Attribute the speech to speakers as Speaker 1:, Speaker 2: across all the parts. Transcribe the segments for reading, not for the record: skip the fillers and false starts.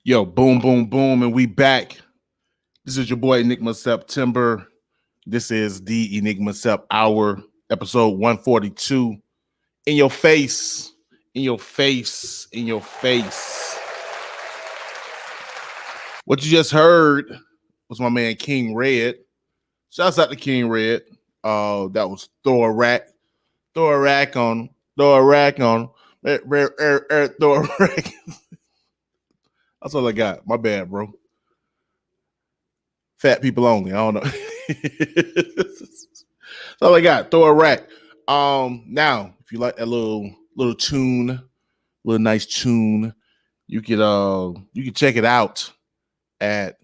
Speaker 1: Yo, boom, boom, boom, and we back. This is your boy Enigma September. This is the Enigma Sept Hour, episode 142. In your face, in your face, in your face. What you just heard was my man King Red. Shouts out to King Red. That was throw a rack on, throw a rack on, throw a rack. That's all I got. My bad, bro. Fat people only. I don't know. That's all I got. Throw a rack. Now, if you like that little tune, little nice tune, you can check it out at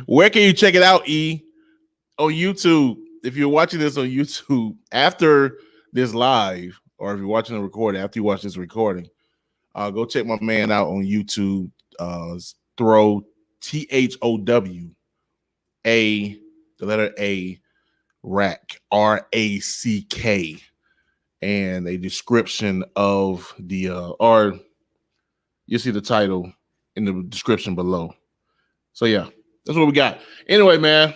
Speaker 1: where can you check it out, E? On YouTube. If you're watching this on YouTube after this live, or if you're watching the recording after you watch this recording, go check my man out on YouTube. Throw THOW the letter A rack RACK and a description of the or you see the title in the description below. So yeah, that's what we got. Anyway, man,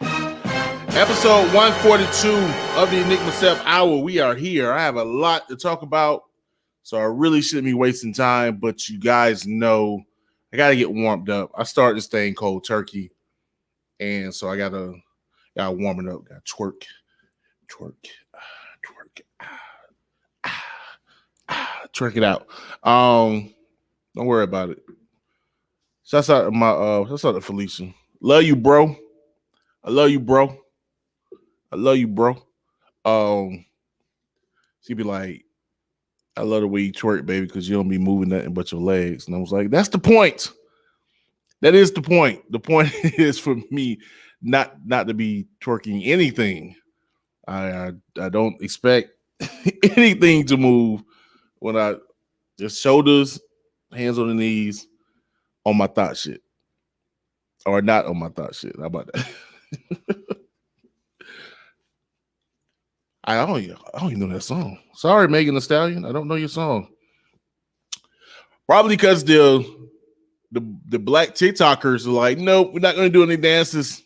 Speaker 1: episode 142 of the Enigma Sept Hour. We are here. I have a lot to talk about, so I really shouldn't be wasting time, but you guys know I got to get warmed up. I started this thing cold turkey, and so I got to warm it up. Got to twerk. Twerk it out. Don't worry about it. Shouts out to Felicia. Love you, bro. I love you, bro. She be like, I love the way you twerk, baby, because you don't be moving nothing but your legs. And I was like, that's the point. That is the point. The point is for me not to be twerking anything. I don't expect anything to move when I just shoulders, hands on the knees, on my thought shit. Or not on my thought shit. How about that? I don't even know that song. Sorry, Megan Thee Stallion. I don't know your song. Probably because the black TikTokers are like, nope, we're not going to do any dances.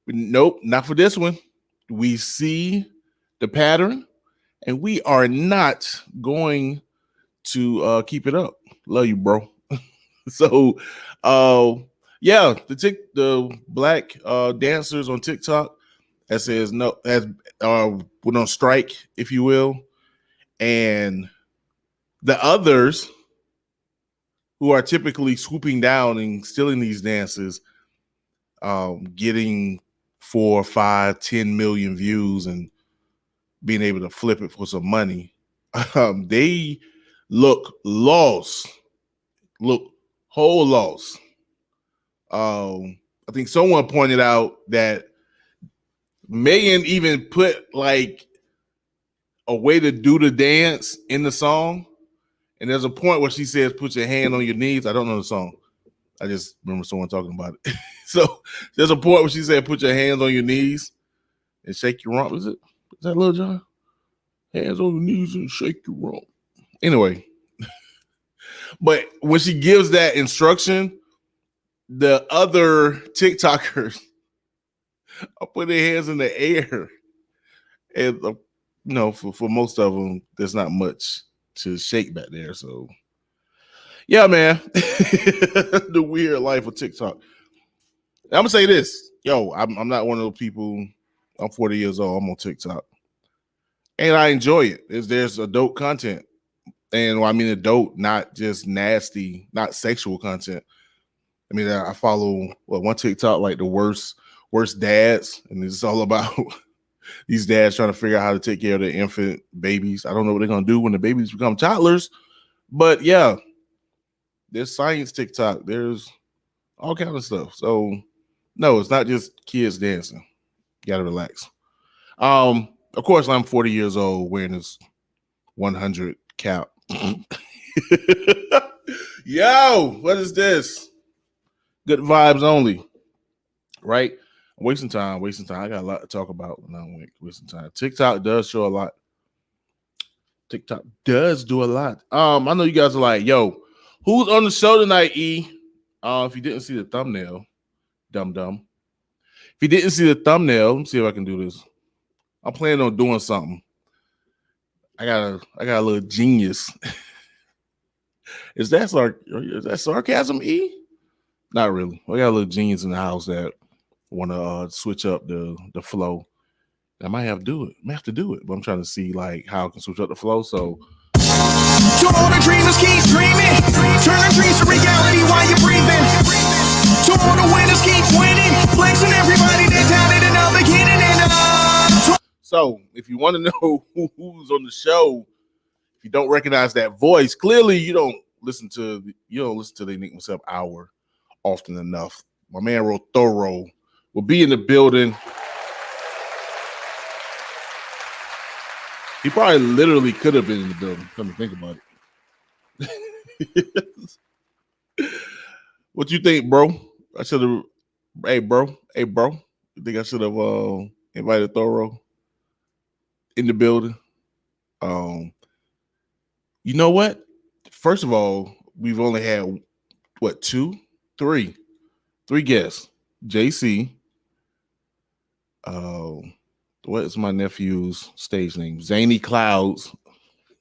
Speaker 1: Nope, not for this one. We see the pattern, and we are not going to keep it up. Love you, bro. So, yeah, the black dancers on TikTok that says no, went on strike, if you will, and the others who are typically swooping down and stealing these dances, getting 4, 5, 10 million views and being able to flip it for some money, they look lost, whole lost. I think someone pointed out that Megan even put like a way to do the dance in the song. And there's a point where she says, put your hand on your knees. I don't know the song. I just remember someone talking about it. So there's a point where she said, put your hands on your knees and shake your rump. Is that Lil Jon? Hands on your knees and shake your rump. Anyway, but when she gives that instruction, the other TikTokers are putting their hands in the air. And, for most of them, there's not much to shake back there. So, yeah, man. The weird life of TikTok. I'm going to say this. Yo, I'm not one of those people. I'm 40 years old. I'm on TikTok. And I enjoy it. There's adult content. And I mean adult, not just nasty, not sexual content. I mean, I follow one TikTok, like the worst dads, and it's all about these dads trying to figure out how to take care of their infant babies. I don't know what they're gonna do when the babies become toddlers, but yeah, there's science TikTok, there's all kind of stuff. So no, it's not just kids dancing. You gotta relax. Of course, I'm 40 years old wearing this 100 cap. Yo, what is this? Good vibes only, right? I'm wasting time. I got a lot to talk about when I'm wasting time. TikTok does show a lot. TikTok does do a lot. I know you guys are like, yo, who's on the show tonight, E? If you didn't see the thumbnail, dumb. If you didn't see the thumbnail, let me see if I can do this. I'm planning on doing something. I got a little genius. Is that sarcasm, E? Not really. I got a little genius in the house that want to switch up the flow. I might have to do it. But I'm trying to see like how I can switch up the flow. So
Speaker 2: to all the dreamers, keep dreaming. Turn the dreams to reality while you're breathing. To all the winners, keep winning. Flexing everybody that doubted in the beginning.
Speaker 1: So if you want to know who's on the show, if you don't recognize that voice, clearly you don't listen to the Enigma Sept Hour often enough. My man Ro-Thoro will be in the building. He probably literally could have been in the building. Come to think about it. What you think, bro? I should have. Hey, bro. You think I should have invited Thoro in the building? You know what? First of all, we've only had three guests. JC. What is my nephew's stage name? Zany Clouds.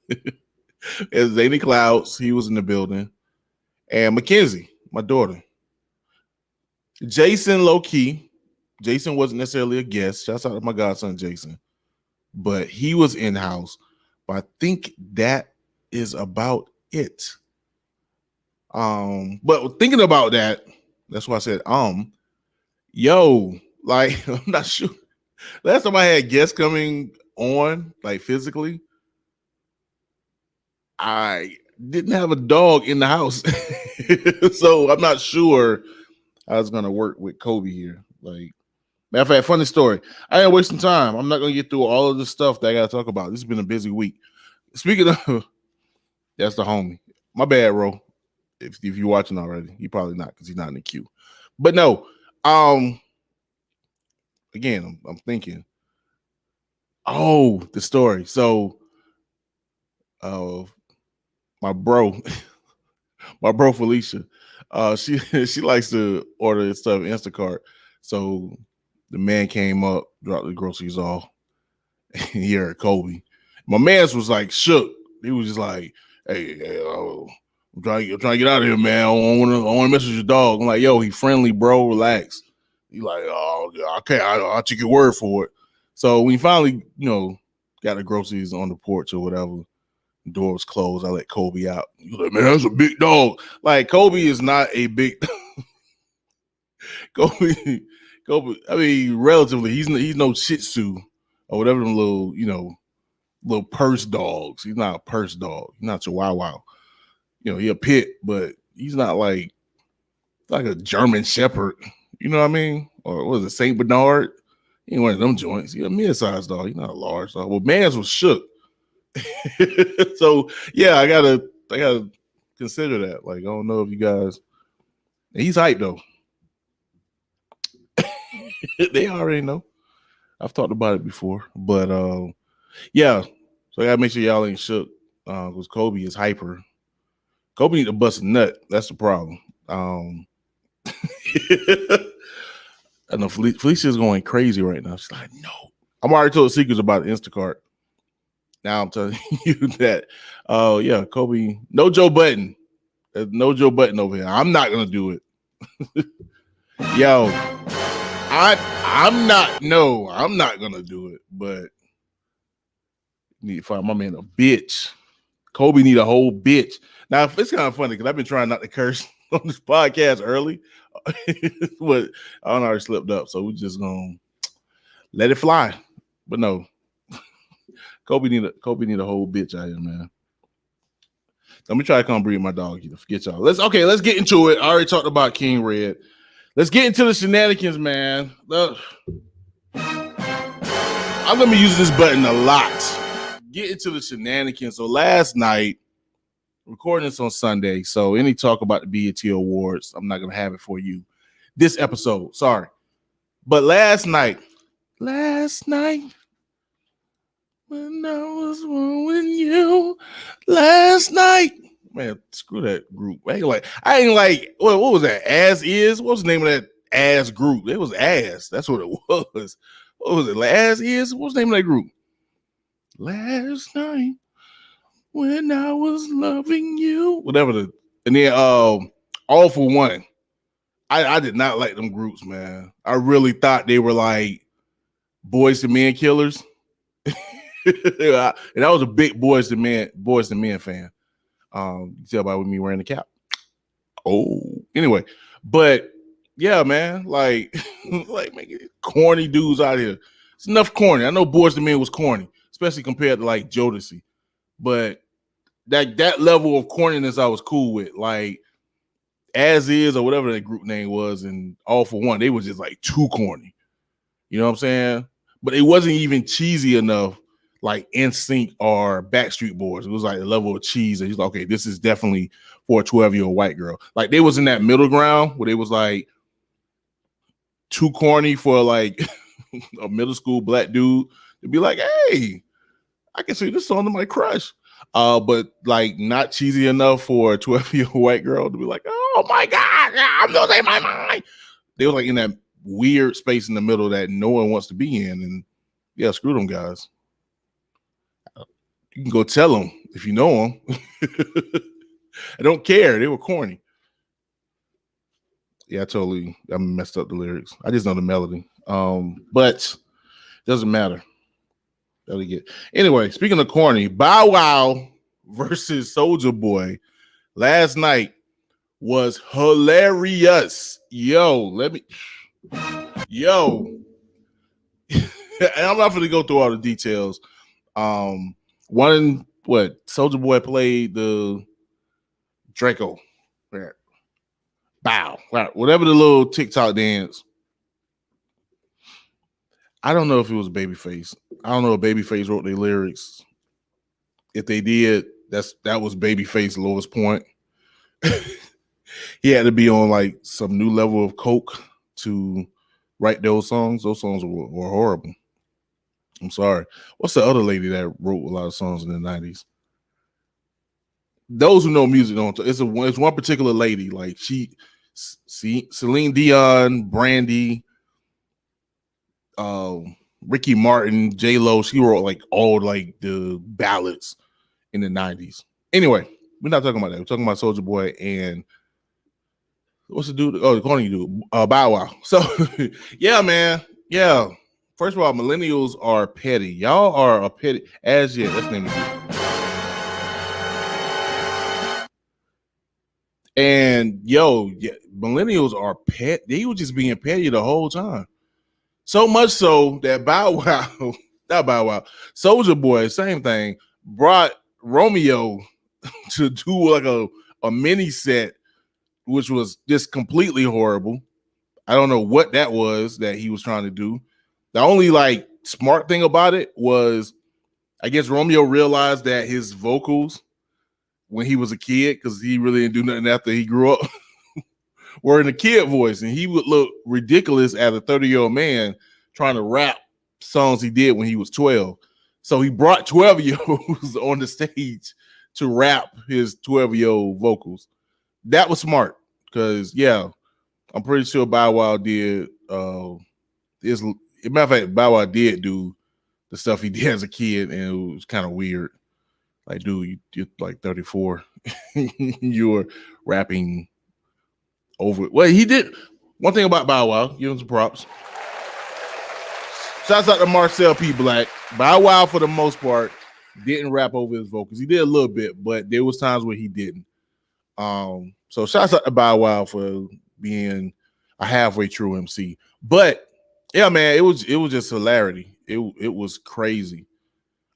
Speaker 1: It's Zany Clouds. He was in the building. And Mackenzie, my daughter. Jason, low key. Jason wasn't necessarily a guest. Shouts out to my godson, Jason. But he was in-house. But I think that is about it. But thinking about that, that's why I said, yo, like, I'm not sure. Last time I had guests coming on, like physically, I didn't have a dog in the house. So I'm not sure I was gonna work with Kobe here. Like, matter of fact, funny story. I ain't wasting time. I'm not gonna get through all of the stuff that I gotta talk about. This has been a busy week. Speaking of, that's the homie. My bad, Ro. If you're watching already, you probably not because he's not in the queue. But no, again, I'm thinking. Oh, the story. So, my bro Felicia, she likes to order stuff Instacart. So the man came up, dropped the groceries off, and he heard Kobe. My man's was like shook. He was just like, "Hey, I'm trying to get out of here, man. I don't want to mess with your dog." I'm like, "Yo, he friendly, bro. Relax." He like, "Oh, okay, I'll take your word for it." So when he finally, got the groceries on the porch or whatever, the door was closed. I let Kobe out. He was like, "Man, that's a big dog." Like, Kobe is not a big Kobe. I mean, relatively, he's no Shih Tzu or whatever them little purse dogs. He's not a purse dog. He's not Chihuahua. He a pit, but he's not like a German Shepherd. You know what I mean? Or what is it, Saint Bernard? He ain't one of them joints. He's a mid-sized dog. He's not a large dog. Well, man's was shook. So yeah, I gotta consider that. Like, I don't know if you guys. He's hyped though. They already know. I've talked about it before, but yeah. So I gotta make sure y'all ain't shook because Kobe is hyper. Kobe need to bust a nut. That's the problem. I know Felicia's going crazy right now. She's like, no. I'm already told secrets about Instacart. Now I'm telling you that, yeah, Kobe, no Joe Button. There's no Joe Button over here. I'm not gonna do it. Yo, I'm not gonna do it, but need to find my man a bitch. Kobe need a whole bitch. Now, it's kind of funny because I've been trying not to curse on this podcast early, but I don't already slipped up, so we're just gonna let it fly. But no, Kobe need a whole bitch out here, man. Let me try to come breed my dog here. Forget y'all. Let's get into it. I already talked about King Red. Let's get into the shenanigans, man. I'm gonna be using this button a lot. Get into the shenanigans. So last night, recording this on Sunday, so any talk about the BET Awards, I'm not gonna have it for you this episode. Sorry. But last night, When I was with you last night. Man, screw that group. I ain't like what was that? As is? What was the name of that ass group? It was ass. That's what it was. What was it? As is? What was the name of that group? Last night when I was loving you. Whatever the and then All for One. I did not like them groups, man. I really thought they were like Boys to Men killers. And I was a big Boys to Men fan. You tell by with me wearing the cap. Oh, anyway, but yeah, man, like man, corny dudes out here. It's enough corny. I know Boys to Men was corny, especially compared to like Jodeci, but that level of corniness I was cool with. Like As Is or whatever that group name was, and All for One, they was just like too corny. You know what I'm saying? But it wasn't even cheesy enough like NSYNC or Backstreet Boys. It was like a level of cheese. And he's like, okay, this is definitely for a 12-year-old white girl. Like they was in that middle ground where they was like too corny for like a middle school black dude to be like, hey, I can see this song to my crush. But like not cheesy enough for a 12-year-old white girl to be like, oh my God, I'm losing my mind. They were like in that weird space in the middle that no one wants to be in. And yeah, screw them guys. You can go tell them if you know them. I don't care. They were corny. Yeah, I messed up the lyrics. I just know the melody. But doesn't matter. Anyway, speaking of corny, Bow Wow versus Souljah Boy last night was hilarious. And I'm not going to go through all the details. Souljah Boy played the Draco. Bow. Whatever the little TikTok dance. I don't know if it was Babyface. I don't know if Babyface wrote their lyrics. If they did, that was Babyface's lowest point. He had to be on like some new level of coke to write those songs. Those songs were horrible. I'm sorry. What's the other lady that wrote a lot of songs in the 90s? Those who know music don't. It's one particular lady. Like Celine Dion, Brandy, Ricky Martin, J Lo. She wrote like all like the ballads in the 90s. Anyway, we're not talking about that. We're talking about Souljah Boy and what's the dude? Oh, the corny dude, Bow Wow. So yeah, man. Yeah. First of all, millennials are petty. Y'all are a petty as yet. That's the name of it. And millennials are pet. They were just being petty the whole time. So much so that Souljah Boy, same thing, brought Romeo to do like a mini set, which was just completely horrible. I don't know what that was that he was trying to do. The only like smart thing about it was, I guess Romeo realized that his vocals when he was a kid, because he really didn't do nothing after he grew up, were in a kid voice, and he would look ridiculous as a 30-year-old man trying to rap songs he did when he was 12. So he brought 12-year-olds on the stage to rap his 12-year-old vocals. That was smart because, yeah, I'm pretty sure Bow Wow did. As a matter of fact, Bow Wow did do the stuff he did as a kid, and it was kind of weird. Like, dude, you're like 34. You're rapping over. Well, he did. One thing about Bow Wow, give him some props. Shouts out to Marcel P. Black. Bow Wow, for the most part, didn't rap over his vocals. He did a little bit, but there was times where he didn't. So shouts out to Bow Wow for being a halfway true MC. But yeah, man, it was just hilarity. It was crazy.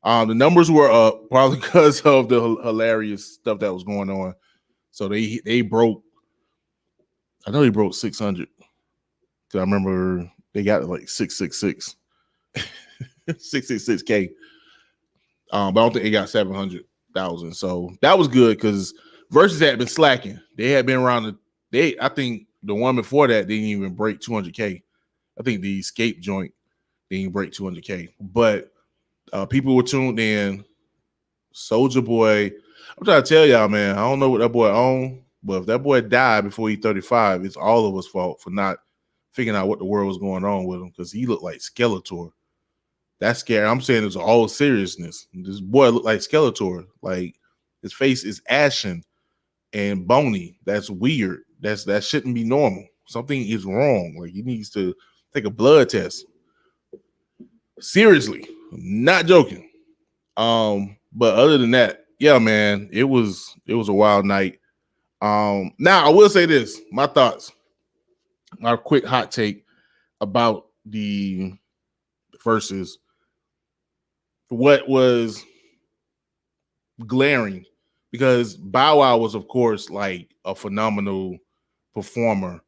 Speaker 1: The numbers were up probably because of the hilarious stuff that was going on. So they broke. I know they broke 600. I remember they got like 666. 666K. But I don't think they got 700,000. So that was good because Verzuz had been slacking. They had been around I think the one before that didn't even break 200K. I think the Escape joint didn't break 200K. But People were tuned in. Souljah Boy, I'm trying to tell y'all, man, I don't know what that boy owned, but if that boy died before he's 35, it's all of us' fault for not figuring out what the world was going on with him, because he looked like Skeletor. That's scary. I'm saying it's all seriousness. This boy looked like Skeletor. Like, his face is ashen and bony. That's weird. That shouldn't be normal. Something is wrong. Like, he needs to take a blood test. Seriously, I'm not joking. But other than that, yeah, man, it was a wild night. Now I will say this: my thoughts, my quick hot take about the verses. What was glaring, because Bow Wow was, of course, like a phenomenal performer,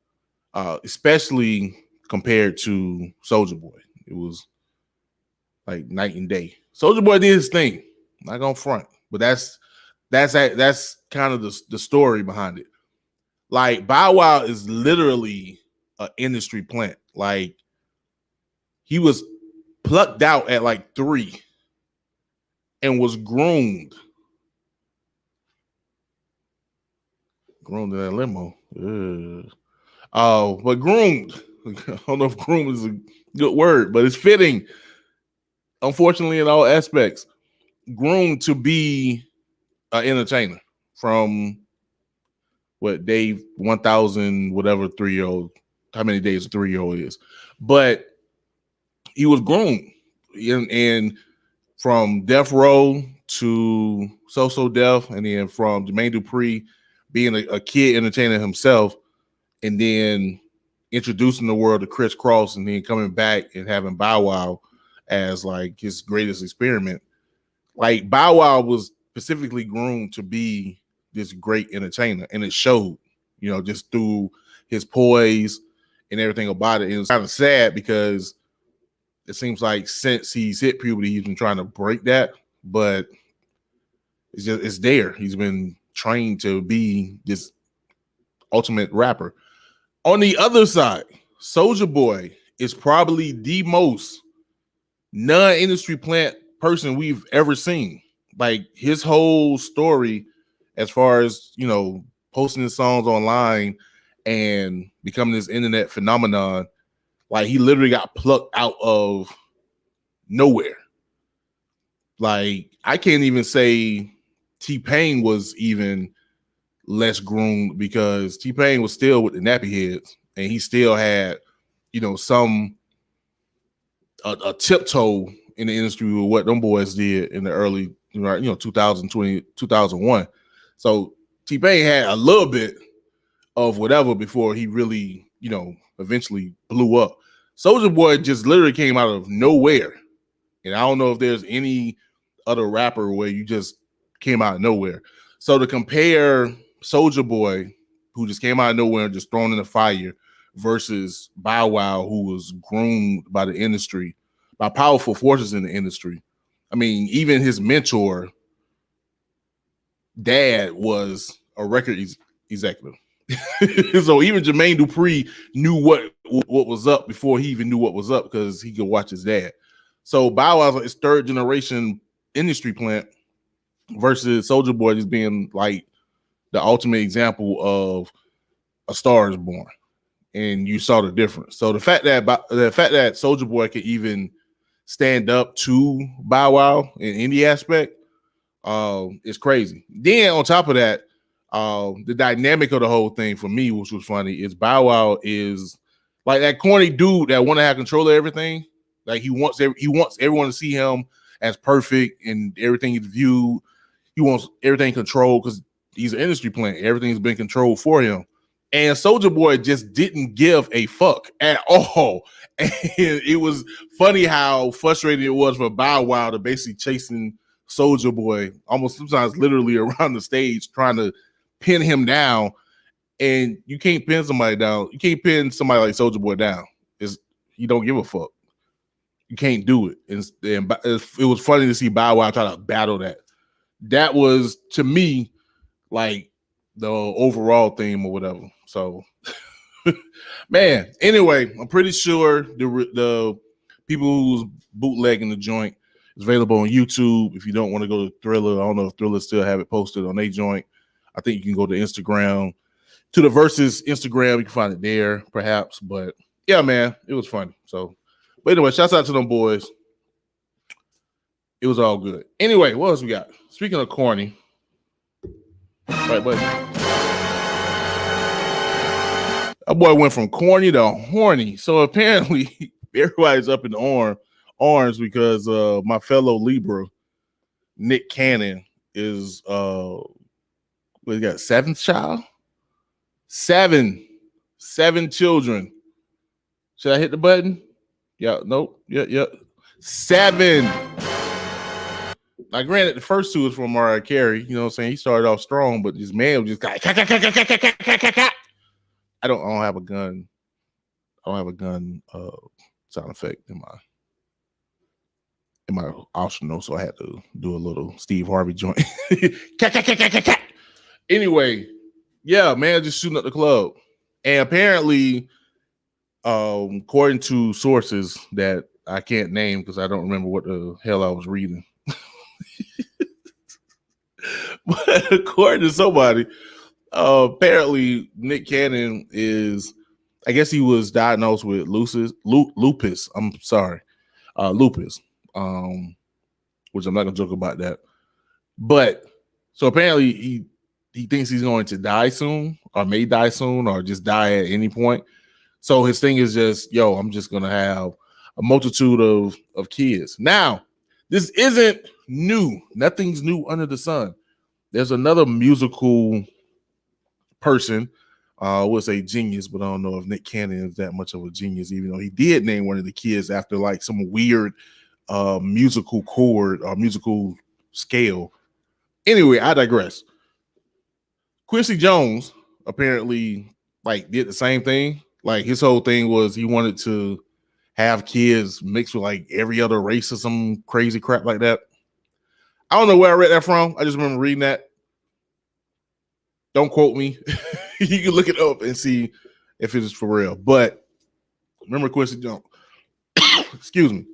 Speaker 1: especially compared to Souljah Boy. It was like night and day. Souljah Boy did his thing. Not gonna front, but that's kind of the story behind it. Like, Bow Wow is literally an industry plant. Like, he was plucked out at like 3 and was groomed in that limo. But groomed. I don't know if groomed is a good word, but it's fitting. Unfortunately, in all aspects, groomed to be an entertainer from what day 1,000, whatever 3-year-old, how many days a 3-year-old is. But he was groomed, and from Death Row to So Def, and then from Jermaine Dupri being a kid entertainer himself, and then introducing the world to Criss Cross, and then coming back and having Bow Wow as like his greatest experiment. Like, Bow Wow was specifically groomed to be this great entertainer, and it showed, just through his poise and everything about it. It was kind of sad because it seems like since he's hit puberty, he's been trying to break that, but it's there. He's been trained to be this ultimate rapper. On the other side, Souljah Boy is probably the most non-industry plant person we've ever seen. Like, his whole story, as far as, posting his songs online and becoming this internet phenomenon, like, he literally got plucked out of nowhere. Like, I can't even say T-Pain was even less groomed, because T-Pain was still with the nappy heads, and he still had, some a tiptoe in the industry with what them boys did in the early, 2020, 2001. So T-Pain had a little bit of whatever before he really, eventually blew up. Souljah Boy just literally came out of nowhere. And I don't know if there's any other rapper where you just came out of nowhere. So to compare Souljah Boy, who just came out of nowhere and just thrown in the fire, versus Bow Wow, who was groomed by the industry, by powerful forces in the industry. I mean, even his mentor, dad, was a record executive. So even Jermaine Dupri knew what was up before he even knew what was up, because he could watch his dad. So Bow Wow's like his 3rd generation industry plant, versus Souljah Boy just being like the ultimate example of A Star Is Born. And you saw the difference. So the fact that Souljah Boy could even stand up to Bow Wow in any aspect is crazy. Then on top of that, the dynamic of the whole thing for me, which was funny, is Bow Wow is like that corny dude that want to have control of everything. Like, he wants everyone to see him as perfect, and everything is viewed. He wants everything controlled because he's an industry plant. Everything's been controlled for him. And Souljah Boy just didn't give a fuck at all. And it was funny how frustrating it was for Bow Wow to basically chasing Souljah Boy, almost sometimes literally around the stage, trying to pin him down. And you can't pin somebody down. You can't pin somebody like Souljah Boy down. You don't give a fuck. You can't do it. And it was funny to see Bow Wow try to battle that. That was, to me, like the overall theme or whatever. So, man, anyway, I'm pretty sure the people who's bootlegging the joint It's available on YouTube. If you don't want to go to Thriller, I don't know if Thriller still have it posted on their joint. I think you can go to Instagram, to the Verzuz Instagram. You can find it there, perhaps. But yeah, man, it was funny. So, but anyway, shouts out to them boys. It was all good. Anyway, what else we got? Speaking of corny, right, buddy? That boy went from corny to horny. So apparently, everybody's up in the arms because my fellow Libra, Nick Cannon, is what he got, seventh child? Seven children. Should I hit the button? Yeah, nope. Yeah. 7. Now, granted, the first 2 is from Mariah Carey. You know what I'm saying? He started off strong, but this man just got. I don't have a gun. I don't have a gun sound effect in my arsenal, so I had to do a little Steve Harvey joint. Anyway, yeah, man, just shooting up the club, and apparently, according to sources that I can't name because I don't remember what the hell I was reading, but according to somebody, apparently Nick Cannon is, I guess he was diagnosed with lupus. I'm sorry, lupus. Which I'm not gonna joke about that. But so apparently he thinks he's going to die soon, or may die soon, or just die at any point. So his thing is just, yo, I'm just gonna have a multitude of kids. Now, this isn't new. Nothing's new under the sun. There's another musical person, I would say genius, but I don't know if Nick Cannon is that much of a genius, even though he did name one of the kids after like some weird musical chord or musical scale. Anyway, I digress. Quincy Jones apparently like did the same thing. Like his whole thing was he wanted to have kids mixed with like every other race or some crazy crap like that. I don't know where I read that from. I just remember reading that. Don't quote me. You can look it up and see if it is for real. But remember Quincy Jones. Excuse me.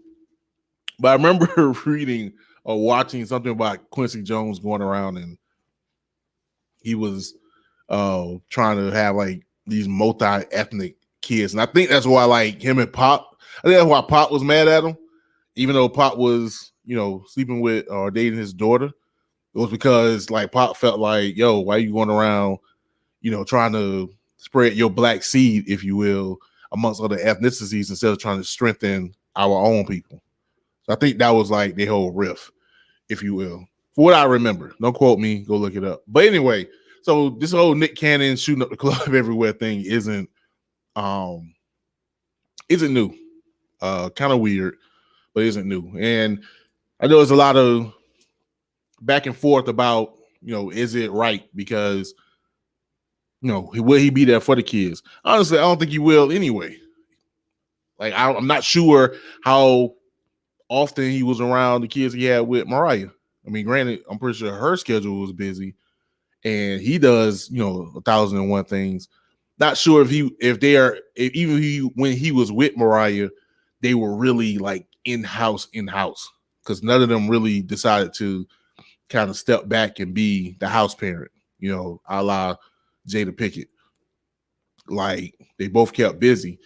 Speaker 1: But I remember reading or watching something about Quincy Jones going around and he was trying to have like these multi-ethnic kids. And I think that's why like him and Pop, I think that's why Pop was mad at him, even though Pop was, you know, sleeping with or dating his daughter. It was because like Pop felt like, yo, why are you going around, you know, trying to spread your black seed, if you will, amongst other ethnicities instead of trying to strengthen our own people. So I think that was like the whole riff, if you will. For what I remember. Don't quote me, go look it up. But anyway, so this whole Nick Cannon shooting up the club everywhere thing isn't new. Kind of weird, but isn't new. And I know there's a lot of back and forth about, you know, is it right? Because, you know, will he be there for the kids? Honestly, I don't think he will anyway. Like, I'm not sure how often he was around the kids he had with Mariah. I mean, granted, I'm pretty sure her schedule was busy and he does, you know, 1,001 things. Not sure when he was with Mariah, they were really like in-house, because none of them really decided to kind of step back and be the house parent, you know, a la Jada Pinkett. Like they both kept busy.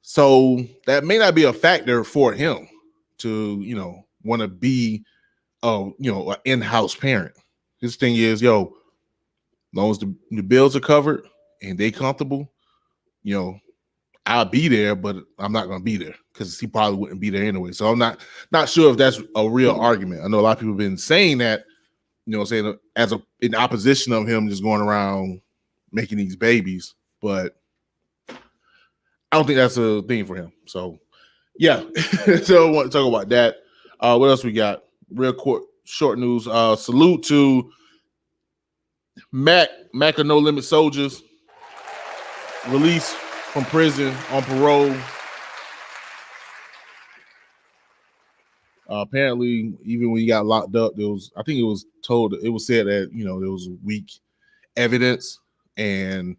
Speaker 1: So that may not be a factor for him to, you know, want to be, you know, an in-house parent. His thing is, yo, as long as the bills are covered and they comfortable, you know, I'll be there, but I'm not going to be there because he probably wouldn't be there anyway. So I'm not sure if that's a real argument. I know a lot of people have been saying that, you know, saying in opposition of him just going around making these babies, but I don't think that's a thing for him. So yeah, so I want to talk about that. What else we got? Real short news. Salute to Mac of No Limit Soldiers, released from prison on parole. Apparently, even when he got locked up, it was said that, you know, there was weak evidence, and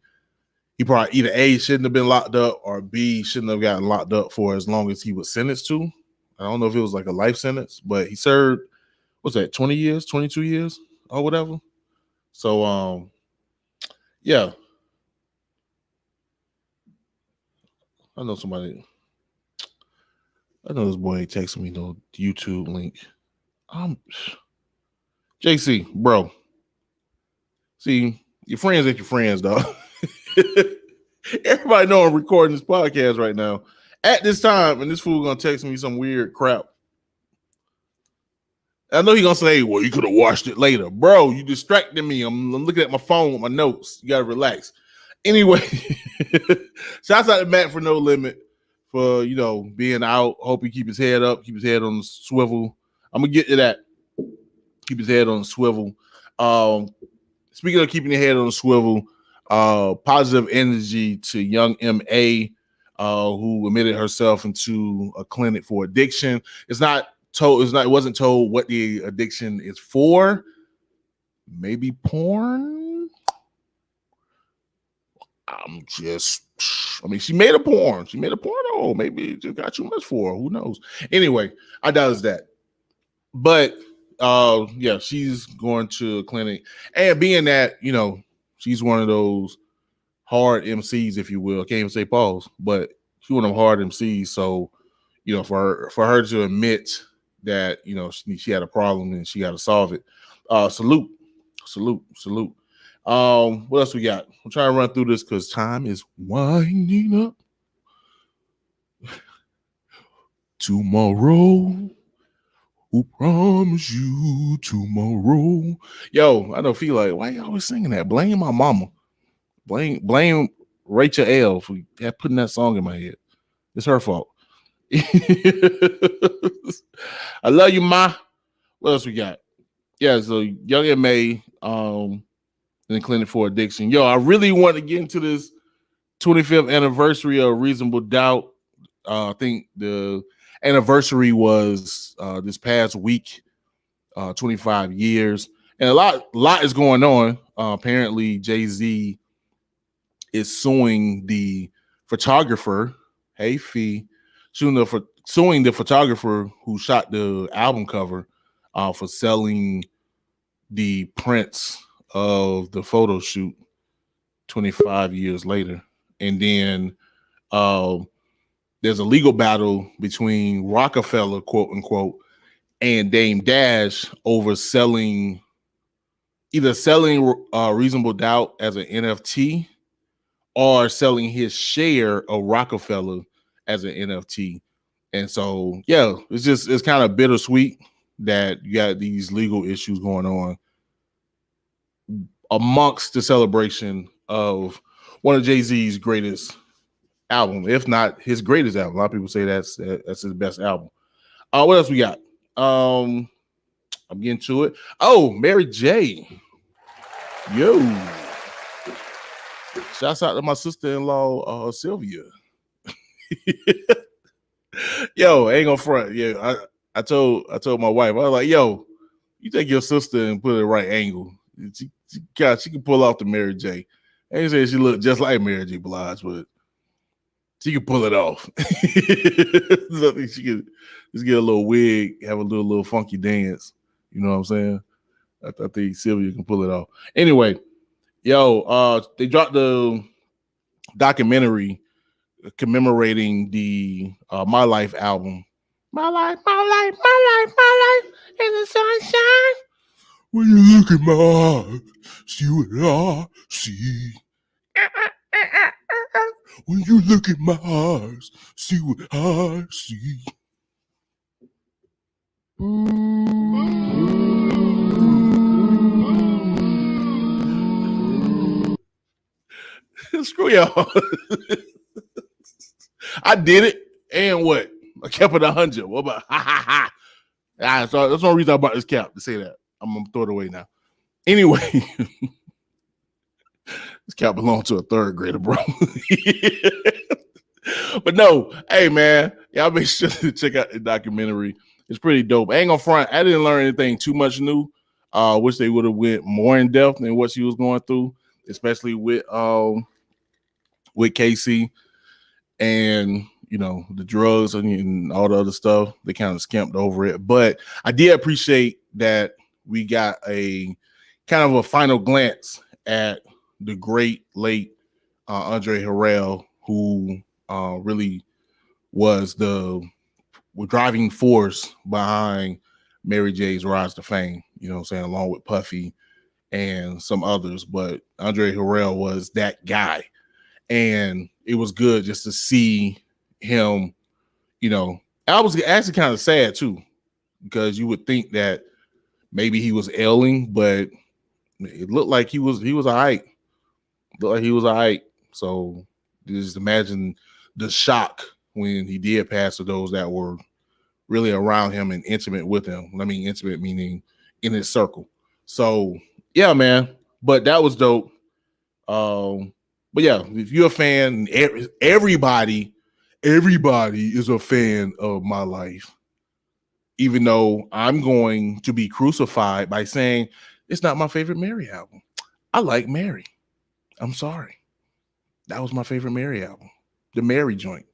Speaker 1: he probably either A, shouldn't have been locked up, or B, shouldn't have gotten locked up for as long as he was sentenced to. I don't know if it was like a life sentence, but he served, what's that, 20 years, 22 years or whatever. So, yeah. I know this boy ain't texting me no YouTube link. JC, bro. See, your friends ain't your friends, dog. Everybody know I'm recording this podcast right now at this time, and this fool gonna text me some weird crap. I know he gonna say, well, you could have watched it later. Bro, you distracted me. I'm looking at my phone with my notes. You gotta relax. Anyway, shouts out to Matt for No Limit for, being out. Hope he keep his head up, keep his head on the swivel. I'm gonna get to that. Keep his head on the swivel. Speaking of keeping your head on the swivel, positive energy to young M.A., who admitted herself into a clinic for addiction. It wasn't told what the addiction is for. Maybe porn. She made a porn. She made a porno. Maybe it just got too much for her. Who knows? Anyway, I doubt it's that. But yeah, she's going to a clinic. And being that, she's one of those hard MCs, if you will. I can't even say pause, but she's one of them hard MCs. So, for her to admit that, she had a problem and she got to solve it. Salute. What else we got? I'm trying to run through this because time is winding up. Tomorrow, who promised you tomorrow? Yo, I don't feel like, why you always singing that? Blame my mama. Blame Rachel L for putting that song in my head. It's her fault. I love you, Ma. What else we got? Yeah, so young M.A. in the clinic for addiction. Yo, I really want to get into this 25th anniversary of Reasonable Doubt. I think the anniversary was this past week, 25 years. And a lot is going on. Apparently, Jay-Z is suing the photographer, hey Fee, suing the photographer who shot the album cover for selling the prints of the photo shoot 25 years later. And then there's a legal battle between Rockefeller, quote unquote, and Dame Dash over either selling Reasonable Doubt as an NFT or selling his share of Rockefeller as an NFT. And so, yeah, it's kind of bittersweet that you got these legal issues going on amongst the celebration of one of Jay-Z's greatest album, if not his greatest album. A lot of people say that's his best album. What else we got? I'm getting to it. Oh, Mary J. Yo. Shouts out to my sister-in-law, Sylvia. Yo, ain't gonna front. Yeah, I told my wife, I was like, yo, you take your sister and put it right angle. She can pull off the Mary J. I ain't saying she looked just like Mary J Blige, but she can pull it off. So I think she could just get a little wig, have a little funky dance. You know what I'm saying? I think Sylvia can pull it off. Anyway, yo, they dropped the documentary commemorating the My Life album. My life in the sunshine. When you look at my eyes, see what I see. When you look at my eyes, see what I see. Screw y'all. I did it, and what? I kept it 100. What about ha ha ha? So that's one reason I bought this cap, to say that. I'm gonna throw it away now. Anyway, this cap belongs to a third grader, bro. But no, hey man, y'all make sure to check out the documentary. It's pretty dope. I ain't gonna front. I didn't learn anything too much new. Wish they would have went more in depth than what she was going through, especially with Casey. And the drugs and all the other stuff. They kind of skimped over it. But I did appreciate that we got a kind of a final glance at the great late Andre Harrell, who really was the driving force behind Mary J's rise to fame, what I'm saying, along with Puffy and some others. But Andre Harrell was that guy. And it was good just to see him, I was actually kind of sad too, because you would think that maybe he was ailing, but it looked like he was all right. Looked like he was all right. So just imagine the shock when he did pass to those that were really around him and intimate with him. I mean, intimate meaning in his circle. So yeah, man. But that was dope. But yeah, if you're a fan, everybody is a fan of my life. Even though I'm going to be crucified by saying it's not my favorite Mary album. I like Mary. I'm sorry. That was my favorite Mary album. The Mary joint.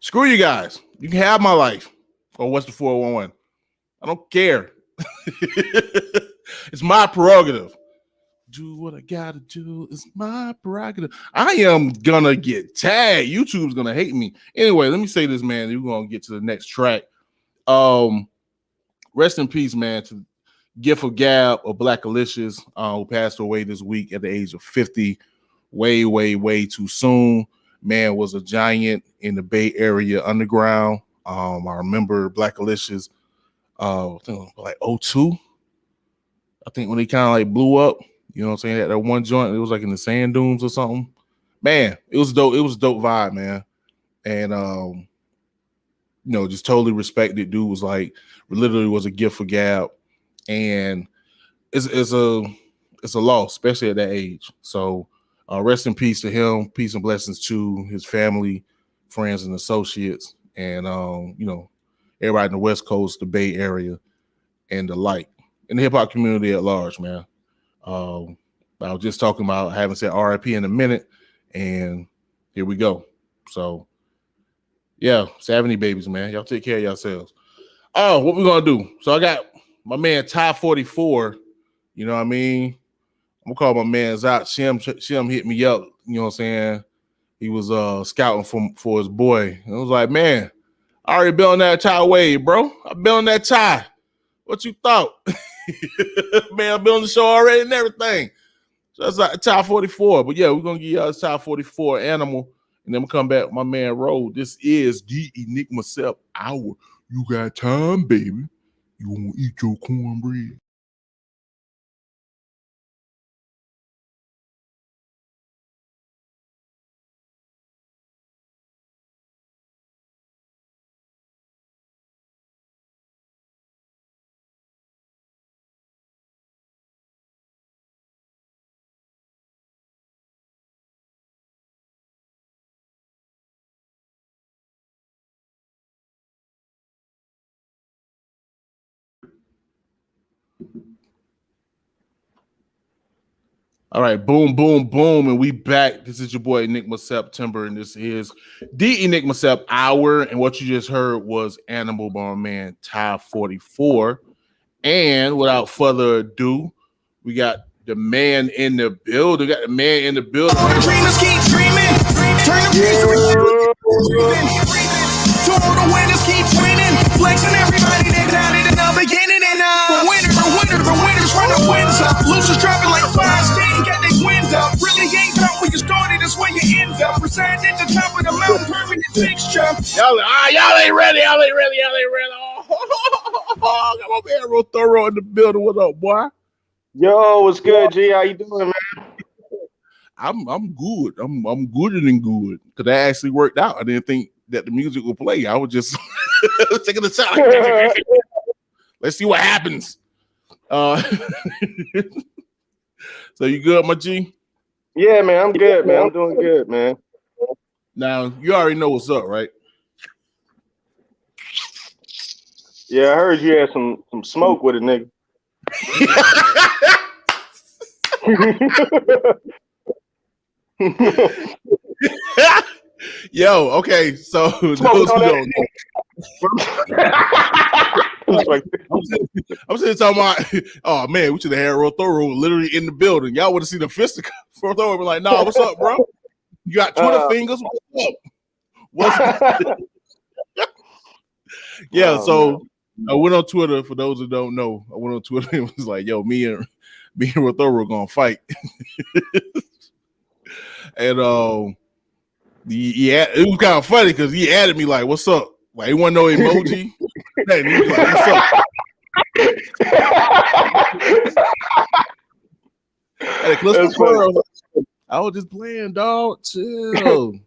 Speaker 1: Screw you guys. You can have my life. Or what's the 411? I don't care. It's my prerogative. Do what I gotta do. It's my prerogative. I am gonna get tagged. YouTube's gonna hate me. Anyway, let me say this, man. We're gonna get to the next track. Rest in peace, man, to Gift of Gab or Black Alicious, who passed away this week at the age of 50. Way, way, way too soon. Man was a giant in the Bay Area underground. I remember Black Alicious, I think it was like 02. I think when he kind of like blew up. You know what I'm saying? That one joint, it was like in the sand dunes or something. Man, it was dope. It was a dope vibe, man. And just totally respected. Dude was like literally was a gift for Gab. And it's a loss, especially at that age. So rest in peace to him. Peace and blessings to his family, friends, and associates, and everybody in the West Coast, the Bay Area, and the like, and the hip hop community at large, man. I was just talking about having said RIP in a minute, and here we go. So, yeah, 70 babies, man. Y'all take care of yourselves. Oh, what we gonna do? So I got my man Thow 44. You know what I mean? I'm gonna call my man out. Shim hit me up. You know what I'm saying? He was scouting for his boy. And I was like, man, I already been on that Thow wave, bro. I've been on that Thow. What you thought? Man, I've been on the show already and everything. So that's like Thow 44. But yeah, we're gonna give y'all Thow 44 Animal, and then we'll come back with my man Ro. This is the Enigma Sept Hour. You got time, baby. You wanna eat your cornbread? All right, boom, boom, boom, and we back. This is your boy Enigma September, and this is the Enigma Sept Hour. And what you just heard was Animal by my man Thow 44. And without further ado, we got the man in the building. We got the man in the building.
Speaker 2: All the dreamers keep dreaming. Turn the keys to to all the winners keep winning. Flexing everybody that doubted in the beginning. And the winners run the wins up. Losers dropping like flies. They ain't got their wind up. Really ain't about where you started, it's where you end up. Reside at the top of the mountain, permanent fixture.
Speaker 1: Y'all ain't ready. Y'all ain't ready. Oh, got my man Ro-Thoro in the building. What up, boy?
Speaker 3: Yo, what's good, G? How you doing, man?
Speaker 1: I'm good. I'm gooder than good, because that actually worked out. I didn't think that the music would play. I was just taking the shot. Let's see what happens. So you good, my G?
Speaker 3: Yeah, man, I'm good, man. I'm doing good, man.
Speaker 1: Now you already know what's up, right?
Speaker 3: Yeah, I heard you had some smoke with a nigga.
Speaker 1: Yo, okay, so those who don't know, I'm sitting talking about, oh man, we should have had Ro-Thoro literally in the building. Y'all would have seen the fist of Ro-Thoro, be like, nah, what's up, bro? You got Twitter fingers? What's up? Yeah, so man. I went on Twitter. For those who don't know, I went on Twitter and was like, yo, me and Ro-Thoro gonna fight. And yeah, it was kind of funny because he added me like, "What's up?" Like, he wasn't no emoji. And he was like, "What's up?" I was just playing, dog. Chill.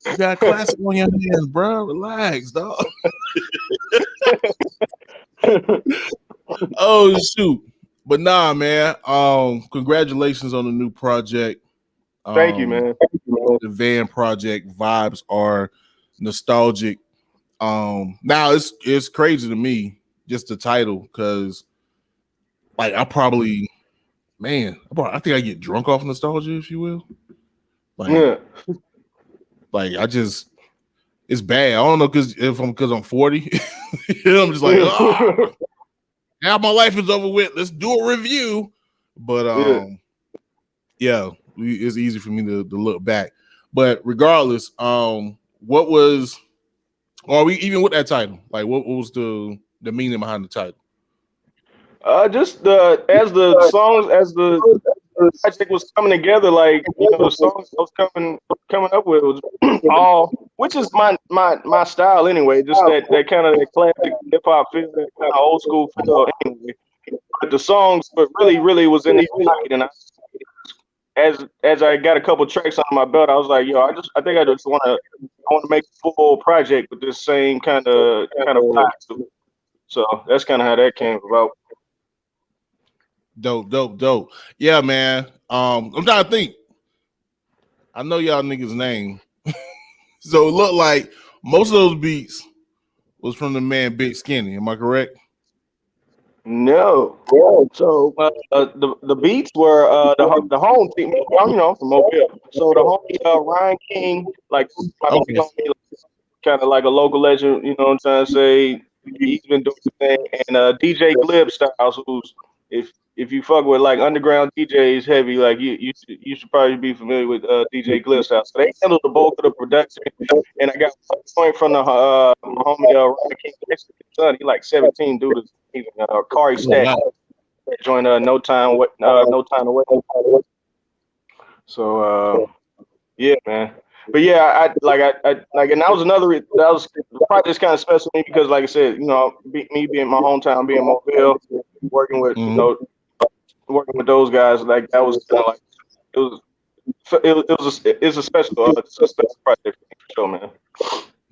Speaker 1: You got classic on your hands, bro. Relax, dog. Oh shoot! But nah, man. Congratulations on the new project.
Speaker 3: Thank you, man.
Speaker 1: The V.A.N project vibes are nostalgic. Now it's crazy to me just the title because, like, I think I get drunk off nostalgia, if you will. Like, like it's bad. I don't know because I'm 40, I'm just like, now my life is over with. Let's do a review. But yeah, it's easy for me to look back. But regardless, what was, or we even with that title, like what was the meaning behind the title?
Speaker 3: Just as the project was coming together, like, you know, the songs I was coming up with was all, which is my style anyway. Just that kind of classic hip hop feel, that kind of old school feel anyway. But the songs, but really was in the pocket, and as I got a couple tracks on my belt, I was like, yo, I think I just want to make a full project with this same kind of vibe. So that's kind of how that came about.
Speaker 1: Dope. Yeah, man. I'm trying to think. I know y'all niggas' name. So it looked like most of those beats was from the man Big Skinny. Am I correct?
Speaker 3: No. So the beats were the home team, you know, from Mobile. So the homie Ryan King, like my homie, kind of like a local legend, you know what I'm trying to say. He's been doing the thing, and DJ Glib Styles, who's if you fuck with like underground DJs heavy, like you should probably be familiar with DJ Glib Styles. So they handled the bulk of the production, and I got one point from the my homie Ryan King, son. He like 17, dude. Kari Stack joined No Time to Wait. So yeah, man. But yeah, I and that was the project's kind of special to me because, like I said, you know, me being my hometown, being Mobile, working with working with those guys, like that was kind of like it's a special project for me, for sure, man.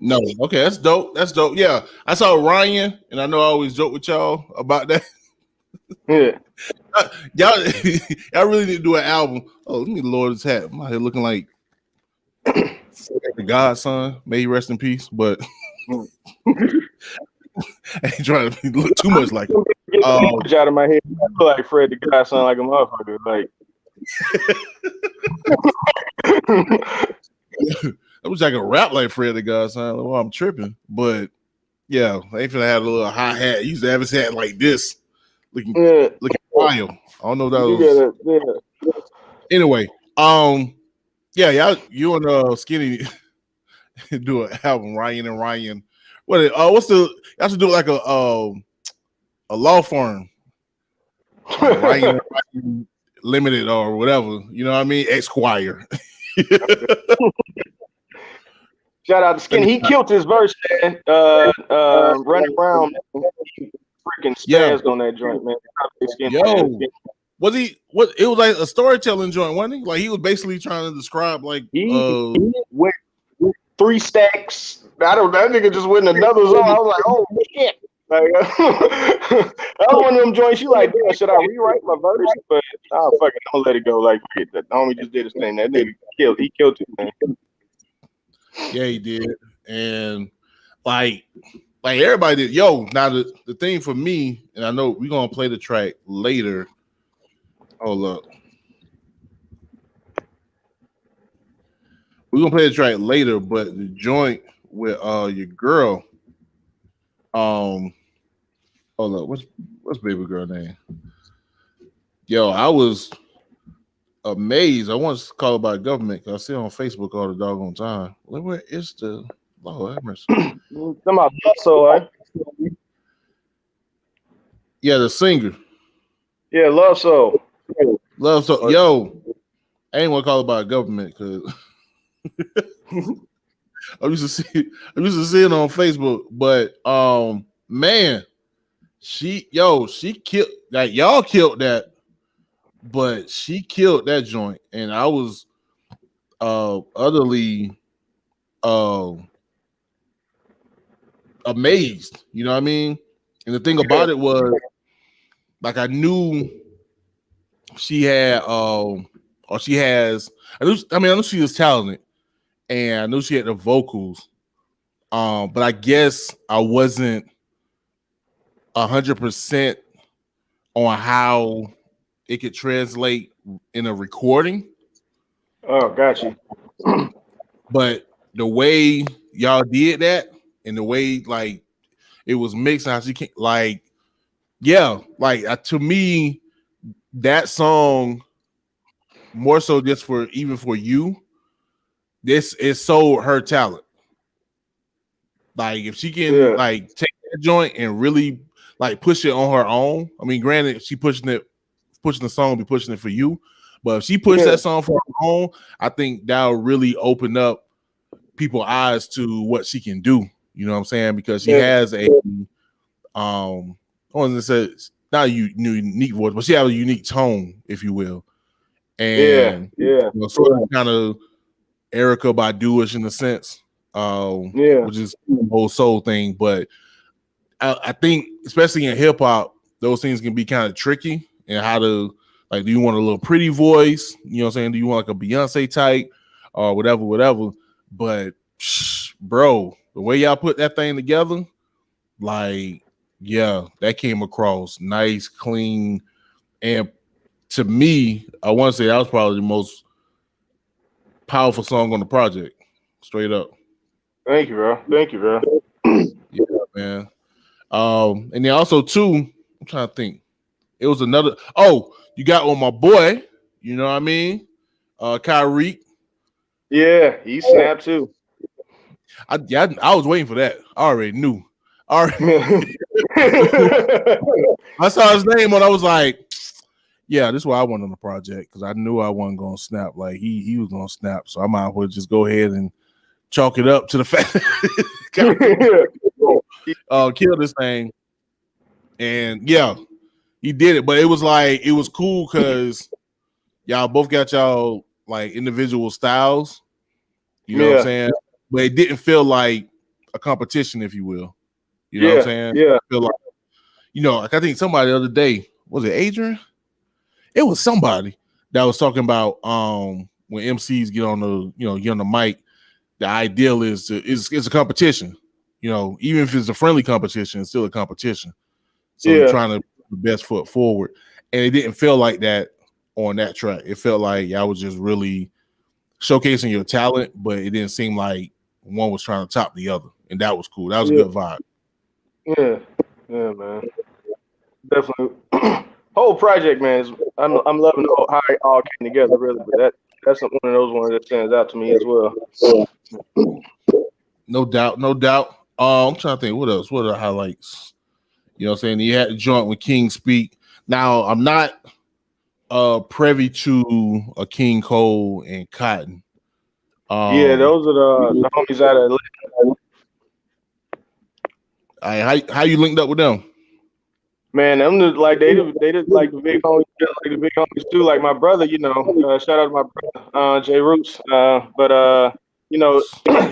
Speaker 1: No, okay, that's dope. Yeah, I saw Ryan, and I know I always joke with y'all about that.
Speaker 3: Yeah,
Speaker 1: y'all really need to do an album. Oh, let me lower this hat. I'm out here looking like the godson. May he rest in peace. But I ain't trying to look too much like him.
Speaker 3: Out of my head, I feel like Fred the godson, like a motherfucker. Like,
Speaker 1: I wish I could rap like Fred the godson. Well, I'm tripping, but yeah, I ain't finna have a little high hat. He used to have his hat like this, looking wild. I don't know if that was. Anyway, yeah, y'all, you and Skinny do an album, Ryan and Ryan. What's y'all should do like a law firm, like Ryan Limited or whatever. You know what I mean? Esquire.
Speaker 3: Shout out to Skinny. He killed his verse, man. Running around, freaking spazzed on that joint, man.
Speaker 1: Yo. Was he? What? It was like a storytelling joint, wasn't he? Like he was basically trying to describe like
Speaker 3: he went 3 stacks. That nigga just went in another zone. I was like, oh shit! Like that was one of them joints. You like, damn, should I rewrite my verse? But fuck it, I'm gonna let it go. Like the homie just did his thing. That nigga killed it, man.
Speaker 1: Yeah, he did, and like everybody did. Yo, now the thing for me, and I know we're gonna play the track later. Oh look, We're gonna play the track later, but the joint with your girl, hold up, what's baby girl name? Yo, I was amazed. I once called her by government because I see her on Facebook all the doggone time. Where is the Lord have mercy?
Speaker 3: Come out, so
Speaker 1: Yeah, the singer.
Speaker 3: yeah, Love Soul.
Speaker 1: Love so yo. I ain't want to call her by government because I used to see it on Facebook, but man, she killed, like, y'all killed that, but she killed that joint, and I was utterly amazed. You know what I mean? And the thing about it was, like, I knew she had or she has. I knew she was talented, and I knew she had the vocals. But I guess I wasn't 100% on how it could translate in a recording.
Speaker 3: Oh, got you.
Speaker 1: But the way y'all did that, and the way, like, it was mixed, how she can't, like, yeah, like, to me, that song, more so just for you, this is so her talent. Like, if she can like take that joint and really like push it on her own. I mean, granted, she pushing the song, be pushing it for you. But if she pushed that song for her own, I think that'll really open up people's eyes to what she can do. You know what I'm saying? Because she has a I wasn't say not a unique voice, but she has a unique tone, if you will. And you know, sort of kind of Erykah Badu-ish in a sense. Which is the whole soul thing. But I think, especially in hip hop, those things can be kind of tricky. And how to, like, do you want a little pretty voice? You know what I'm saying? Do you want like a Beyonce type or whatever? But bro, the way y'all put that thing together, like, yeah, that came across nice, clean, and to me, I want to say that was probably the most powerful song on the project, straight up.
Speaker 3: Thank you, bro.
Speaker 1: Yeah, man. And then also too, I'm trying to think. It was another. Oh, you got on my boy. You know what I mean? Kyrie.
Speaker 3: Yeah, he snapped too.
Speaker 1: I was waiting for that. I already knew. I saw his name and I was like, yeah, this is why I went on the project, because I knew I wasn't gonna snap. Like, he was gonna snap, so I might as well just go ahead and chalk it up to the fact kill this thing. And yeah, he did it. But it was like, it was cool because y'all both got y'all like individual styles. You know what I'm saying? But it didn't feel like a competition, if you will. You know what I'm saying?
Speaker 3: Yeah.
Speaker 1: I feel like, you know, like, I think somebody the other day, was it Adrian? It was somebody that was talking about when MCs get on the mic, the ideal is it's a competition. You know, even if it's a friendly competition, it's still a competition. So you're trying to put the best foot forward. And it didn't feel like that on that track. It felt like y'all was just really showcasing your talent, but it didn't seem like one was trying to top the other. And that was cool. That was a good vibe.
Speaker 3: Yeah, man. Definitely. Whole project, man. I'm loving how it all came together, really. But that's one of those ones that stands out to me as well.
Speaker 1: No doubt. I'm trying to think, what else? What are the highlights? You know what I'm saying? You had the joint with King Speak. Now, I'm not privy to a King Cole and Cotton.
Speaker 3: Those are the homies out of
Speaker 1: Atlanta. How you linked up with them?
Speaker 3: Man, I'm just like they did like the big homies too. Like my brother, you know, shout out to my brother, J Roots. But you know,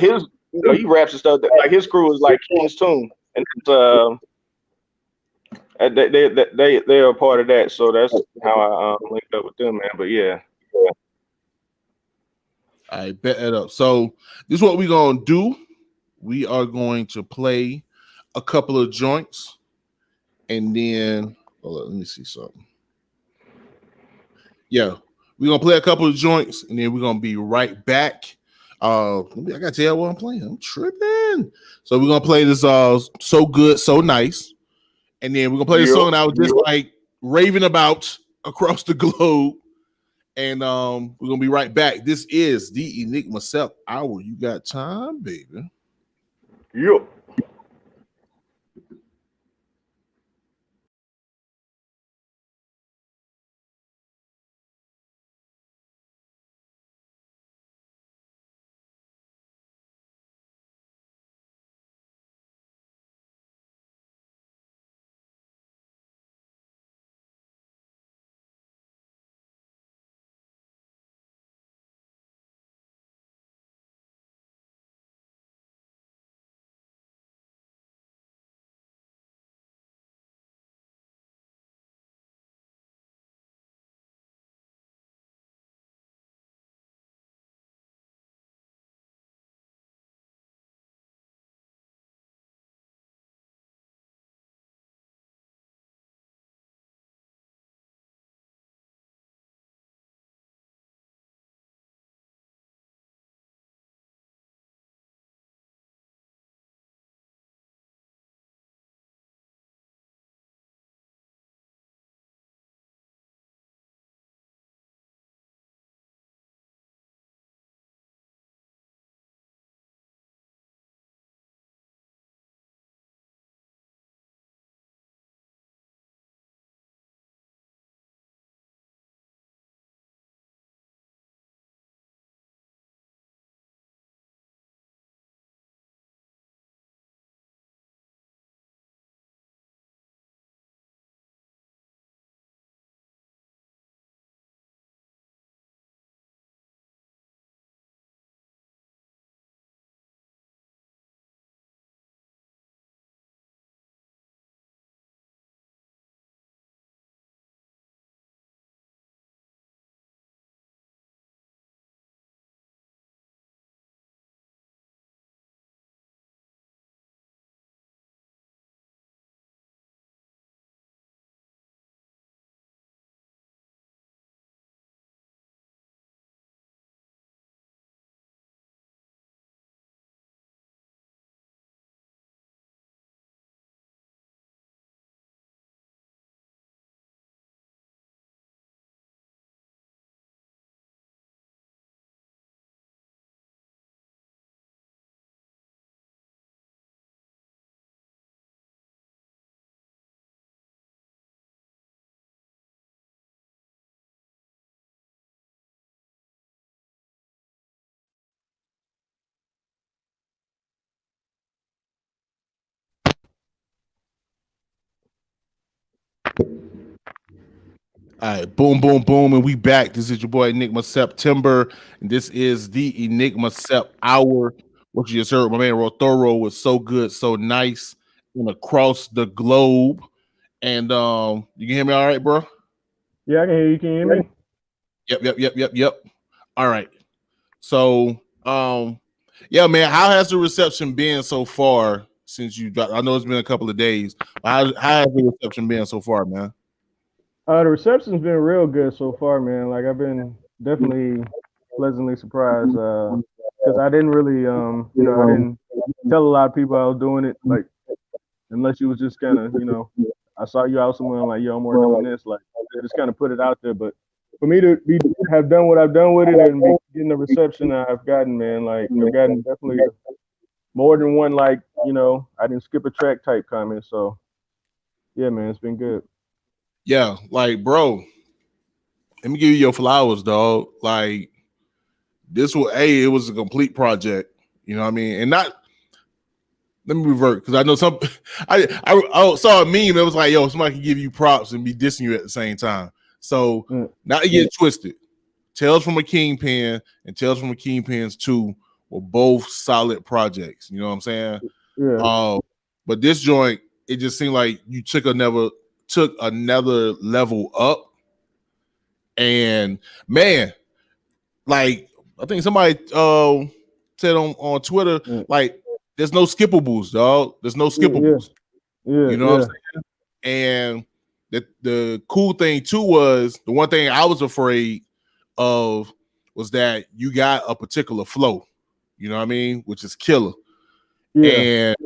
Speaker 3: he raps and stuff. Like his crew is like King's Tune, and they are a part of that. So that's how I linked up with them, man. But yeah.
Speaker 1: I bet it up. So this is what we're gonna do. We are going to play a couple of joints, and then let me see something. Yeah, we're gonna play a couple of joints, and then we're gonna be right back. I gotta tell you what I'm playing. I'm tripping. So we're gonna play this So Good, So Nice. And then we're gonna play the song that I was just like raving about across the globe. And we're gonna be right back. This is the Enigma Sept Hour. You got time, baby.
Speaker 3: Yo.
Speaker 1: All right, boom, boom, boom, and we back. This is your boy Enigma September, and this is the Enigma Sept Hour. What you just heard, my man Ro-Thoro was So Good, So Nice, and across the globe. And you can hear me all right, bro?
Speaker 4: Yeah, I can hear you. Can you hear me?
Speaker 1: Yep. All right. So, yeah, man, how has the reception been so far since you got? I know it's been a couple of days. How has the reception been so far, man?
Speaker 4: The reception's been real good so far, man. Like I've been definitely pleasantly surprised because I didn't really, I didn't tell a lot of people I was doing it. Like unless you was just kind of, I saw you out somewhere. I'm like, yo, I'm working on this. Like just kind of put it out there. But for me to have done what I've done with it and be getting the reception I've gotten, man, like I've gotten definitely more than one, like I didn't skip a track type comment. So yeah, man, it's been good.
Speaker 1: Yeah, like, bro, let me give you your flowers, dog. Like, it was a complete project. You know what I mean? And not, let me revert because I know some. I saw a meme that was like, "Yo, somebody can give you props and be dissing you at the same time." So not to get twisted. Tales from a Kingpin and Tales from a Kingpin's 2 were both solid projects. You know what I'm saying?
Speaker 4: Yeah.
Speaker 1: But this joint, it just seemed like you took another level up. And man, like I think somebody said on Twitter, like there's no skippables, dog. There's no skippables.
Speaker 4: Yeah.
Speaker 1: You know what I'm saying? And the cool thing too was the one thing I was afraid of was that you got a particular flow. You know what I mean? Which is killer.
Speaker 4: Yeah.
Speaker 1: And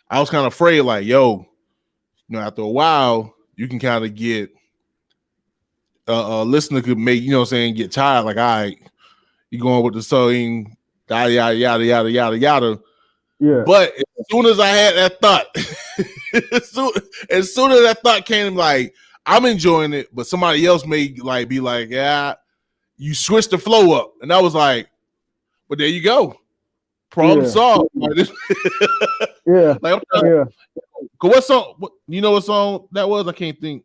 Speaker 1: I was kind of afraid, like, yo, you know, after a while, you can kind of get a listener could make, you know what I'm saying, get tired. Like, all right, you going with the song, yada, yada, yada, yada, yada, yada.
Speaker 4: Yeah.
Speaker 1: But as soon as I had that thought, as soon as that thought came, like, I'm enjoying it, but somebody else may like be like, yeah, you switched the flow up. And I was like, but there you go. Problem solved.
Speaker 4: Yeah.
Speaker 1: Like,
Speaker 4: yeah.
Speaker 1: What song? You know what song that was? I can't think.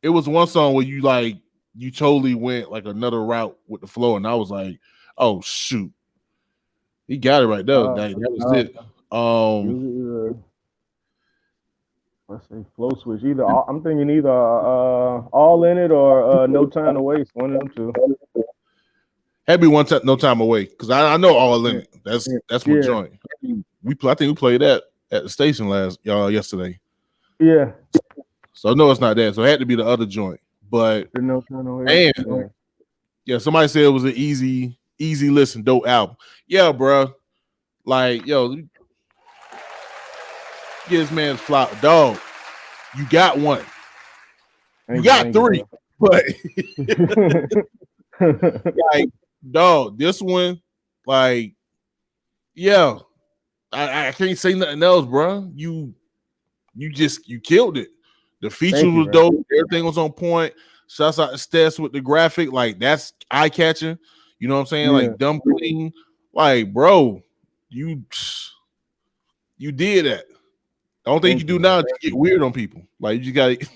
Speaker 1: It was one song where you totally went like another route with the flow, and I was like, oh shoot, he got it right there. That was it.
Speaker 4: Let's say flow switch. I'm thinking either All In It or No Time to Waste. One of them two.
Speaker 1: Had me one time, No Time Away, because I know All In It. That's my joint. I think we played that at the station yesterday.
Speaker 4: Yeah.
Speaker 1: So no, it's not that. So it had to be the other joint. But
Speaker 4: No Time Away.
Speaker 1: Yeah, somebody said it was an easy listen, dope album. Yeah, bro. Like, yo, get this man's flop, dog. You got one. You got three, but like, dog, this one, like, yeah, I can't say nothing else, bro. You killed it. The features was dope. Everything was on point. Shouts out to Stats with the graphic. Like, that's eye catching. You know what I'm saying? Like, dumb clean. Like, bro, you did that. The only thing you can do now is get weird on people. Like, you just got to.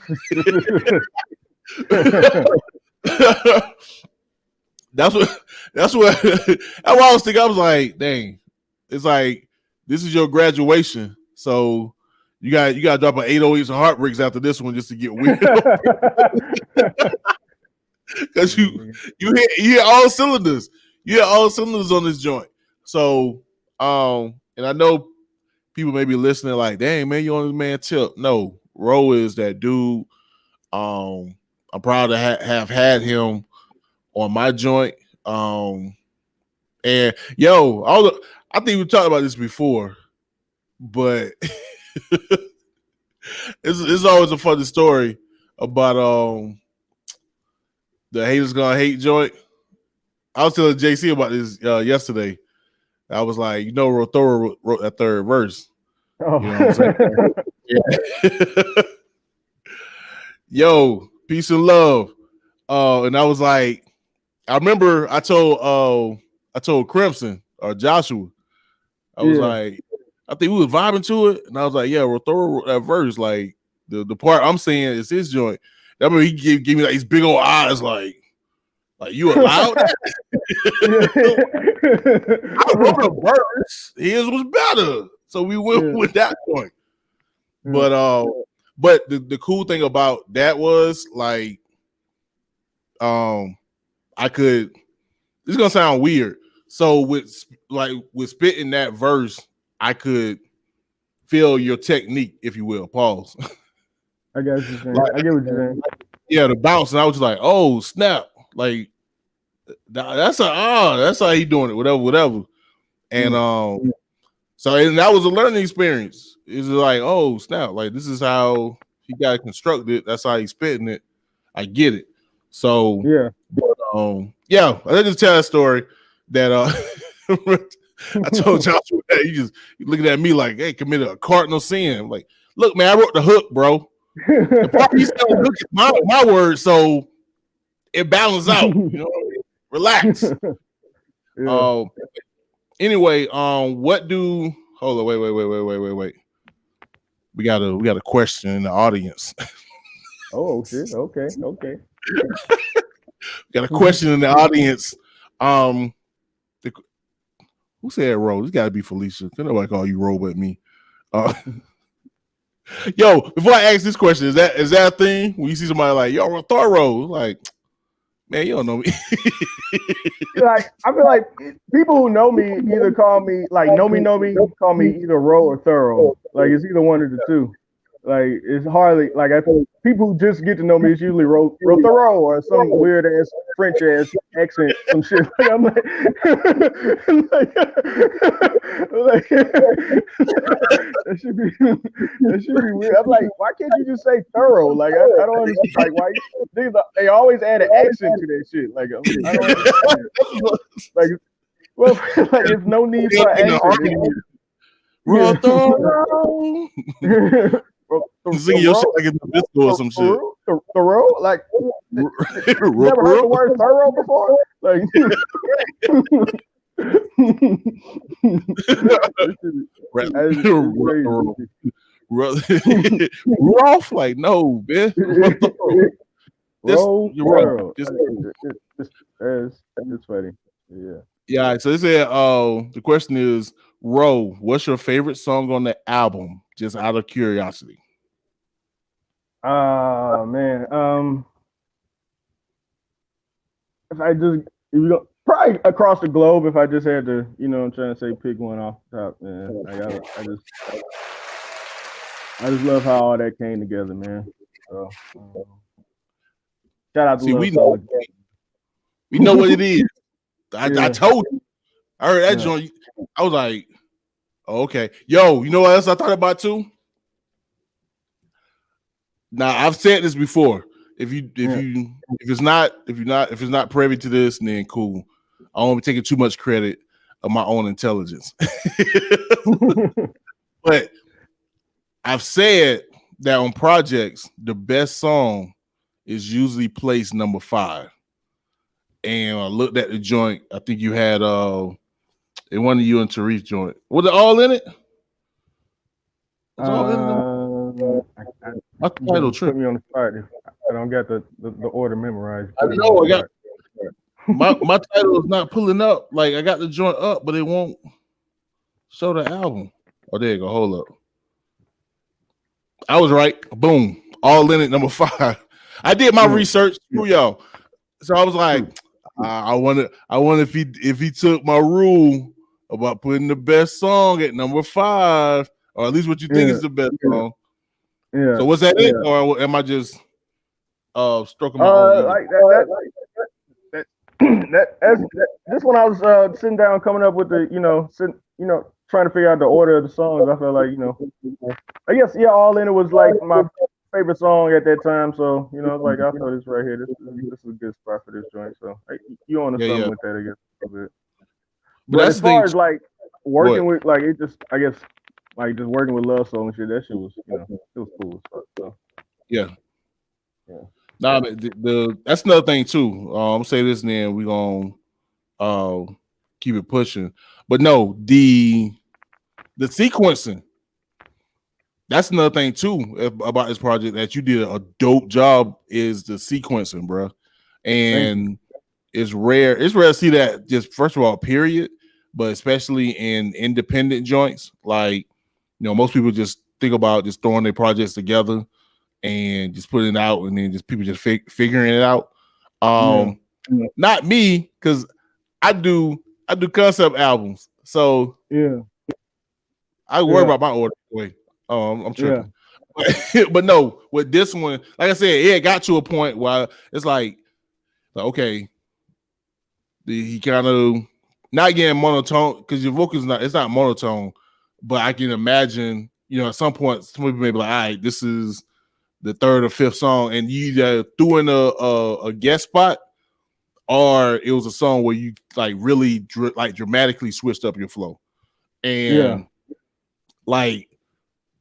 Speaker 1: That's what I was thinking. I was like, dang, it's like this is your graduation, so you got to drop an 808s and heartbreaks after this one just to get weird. Because you hit all cylinders. You hit all cylinders on this joint. So and I know people may be listening like, dang, man, you on this man tip. No, Ro is that dude. I'm proud to have had him on my joint. And yo, I think we talked about this before, but it's always a funny story about the haters gonna hate joint. I was telling JC about this yesterday. I was like, you know, Ro-Thoro wrote that third verse.
Speaker 4: Oh.
Speaker 1: You know what I'm saying? Yeah. Yo, peace and love. And I was like, I remember I told Crimson or Joshua, I was like, I think we was vibing to it, and I was like, yeah, Ro-Thoro wrote that verse. Like the part I'm saying is his joint. I mean, he gave me like these big old eyes, like you allowed that? I wrote a verse. His was better, so we went with that point. But the cool thing about that was like, I could. This is gonna sound weird. So with spitting that verse, I could feel your technique, if you will. Pause.
Speaker 4: I got you saying. I get what you're saying.
Speaker 1: Yeah, the bounce, and I was just like, oh snap! Like that's how he doing it. Whatever. And so and that was a learning experience. It's like, oh snap! Like this is how he got it constructed. That's how he's spitting it. I get it. So I just tell a story that I told Joshua that you looking at me like, hey, committed a cardinal sin. I'm like, look, man, I wrote the hook, bro. The part he said hook is my word, so it balances out. You know, relax. Anyway, what do? Hold on, wait. We got a question in the audience.
Speaker 4: Oh shit! Okay.
Speaker 1: Got a question in the audience. Who said Ro? This got to be Felicia. Can nobody call you Ro but me? Yo, before I ask this question, is that a thing? When you see somebody like, yo, Ro-Thoro, like, man, you don't know me.
Speaker 4: Like, I feel like people who know me either call me, like, know me, call me either Ro or Thorough. Like, it's either one of the two. Like it's hardly like people who just get to know me. It's usually Ro-Thoro or some weird ass French ass accent, some shit. Like I'm like, like that should be weird. I'm like, why can't you just say thorough? Like I don't understand. Like why they always add an accent to that shit. Like I don't understand. Like well, like it's no need for an accent.
Speaker 1: Ro-Thoro. Sing your shit like it's a disco or some shit.
Speaker 4: Thorough? Like, never heard the word thorough before? Like,
Speaker 1: Roth, like, no, man. You're right.
Speaker 4: It's funny. Yeah.
Speaker 1: Yeah, so they said the question is, Ro, what's your favorite song on the album? Just out of curiosity.
Speaker 4: Man. If you go probably across the globe, if I just had to, I'm trying to say pick one off the top, man. Like I just love how all that came together, man. So shout out to
Speaker 1: we know what it is. I told you. I heard that joint. I was like, oh, okay. Yo, you know what else I thought about too? Now I've said this before. If it's not privy to this, then cool. I won't be taking too much credit of my own intelligence. But I've said that on projects, the best song is usually placed number 5. And I looked at the joint. I think you had in one of you and Tariq joint. Was it all in it?
Speaker 4: My title put me on the spot. I don't got the order memorized.
Speaker 1: I know. My title is not pulling up. Like I got the joint up, but it won't show the album. Oh, there you go. Hold up. I was right. Boom. All in it. Number 5. I did my research through y'all, so I was like, I wonder if he took my rule about putting the best song at number 5, or at least what you think is the best song.
Speaker 4: Yeah.
Speaker 1: So was that it, or am I just stroking my own?
Speaker 4: Like this when I was sitting down coming up with the trying to figure out the order of the songs. I felt like I guess All In It was like my favorite song at that time. So it's like I thought this right here. This is a good spot for this joint. So you on to something with that, I guess a little bit. But as far as like working with like it just I guess. Like just working with love songs and shit, that shit was, it was cool as fuck. So. Yeah.
Speaker 1: Nah, that's another thing too. I'm gonna say this, and then we gonna keep it pushing. But no, the sequencing. That's another thing too about this project that you did a dope job is the sequencing, bro. And it's rare. It's rare to see that. Just first of all, period. But especially in independent joints, like. Most people just think about just throwing their projects together and just putting it out, and then just people just figuring it out. Not me, because I do concept albums, so I worry about my order. I'm tripping, but no, with this one, like I said, it got to a point where it's like okay, he kind of not getting monotone because your vocals it's not monotone. But I can imagine, at some point, some people may be like, all right, this is the 3rd or 5th song, and you either threw in a guest spot, or it was a song where you like really dramatically switched up your flow, and like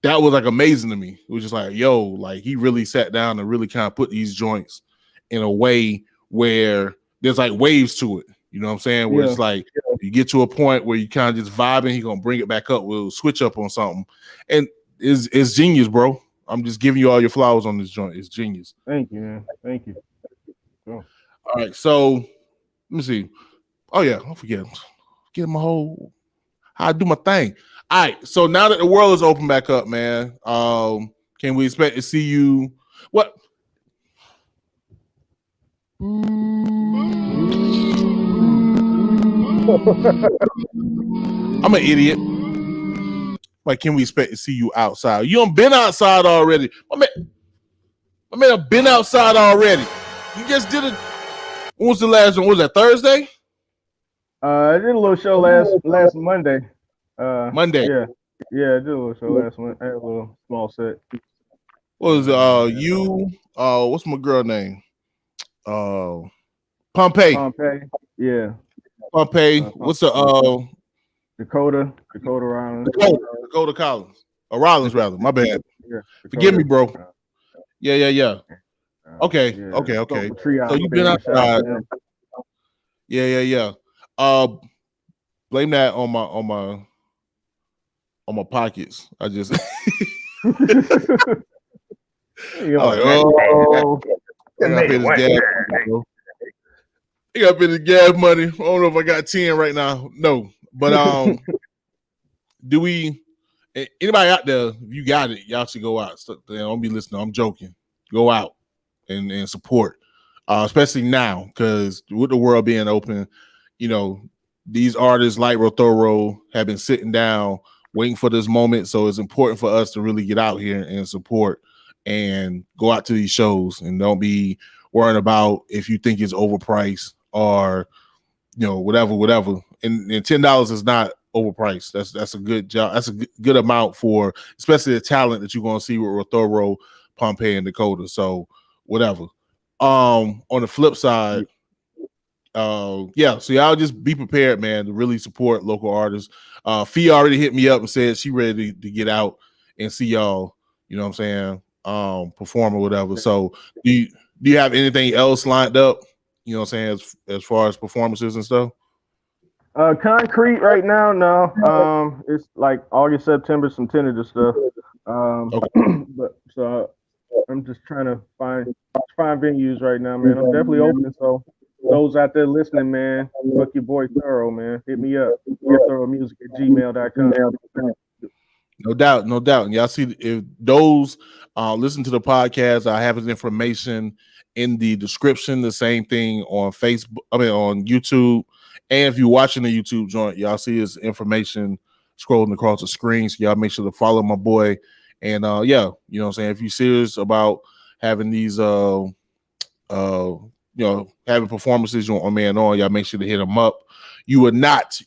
Speaker 1: that was like amazing to me. It was just like, yo, like he really sat down and really kind of put these joints in a way where there's like waves to it. You know what I'm saying? Where it's like you get to a point where you kind of just vibing, he's gonna bring it back up, we'll switch up on something. And it's genius, bro. I'm just giving you all your flowers on this joint. It's genius.
Speaker 4: Thank you, man. Thank you.
Speaker 1: All right, so let me see. Oh yeah, don't forget. Get my whole how I do my thing. All right, so now that the world is open back up, man, can we expect to see you? What? I'm an idiot. Like, can we expect to see you outside? You done been outside already. My man have been outside already. You just did it. When was the last one? Was that Thursday?
Speaker 4: I did a little show last Monday.
Speaker 1: Monday.
Speaker 4: Yeah, I did a little show last month. I had a little small set.
Speaker 1: What was you? What's my girl name? Pompeii.
Speaker 4: Yeah.
Speaker 1: Pompeii. What's the
Speaker 4: Dakota Rollins.
Speaker 1: Dakota Collins. Or Rollins rather. My bad.
Speaker 4: Yeah.
Speaker 1: Forgive me, bro. Yeah. Okay. So you've been outside. Yeah. Blame that on my pockets. I just I gotta pay this gas. I gotta pay this gas money. I don't know if I got 10 right now. No, but do we? Anybody out there? If you got it, y'all should go out. So, don't be listening. I'm joking. Go out and support, especially now because with the world being open, these artists like Ro-Thoro have been sitting down waiting for this moment. So it's important for us to really get out here and support and go out to these shows and don't be worrying about if you think it's overpriced or whatever. And $10 is not overpriced. That's a good job. That's a good amount for especially the talent that you're going to see with Ro-Thoro, Pompeii, and Dakota. So whatever. On the flip side, so y'all just be prepared, man, to really support local artists. Fee already hit me up and said she ready to get out and see y'all, you know what I'm saying, perform or whatever. So do you have anything else lined up, you know what I'm saying, as far as performances and stuff?
Speaker 4: Concrete right now, no. It's like August, September, some tentative stuff. But so I'm just trying to find venues right now, man. I'm definitely open, so those out there listening, man, fuck your boy Thorough, man. Hit me up. Rothoromusic@gmail.com.
Speaker 1: No doubt. And y'all see if those listen to the podcast, I have his information in the description. The same thing on Facebook, on YouTube. And if you're watching the YouTube joint, y'all see his information scrolling across the screen. So y'all make sure to follow my boy. And you know what I'm saying, if you're serious about having these having performances on Man On, y'all make sure to hit him up. You would not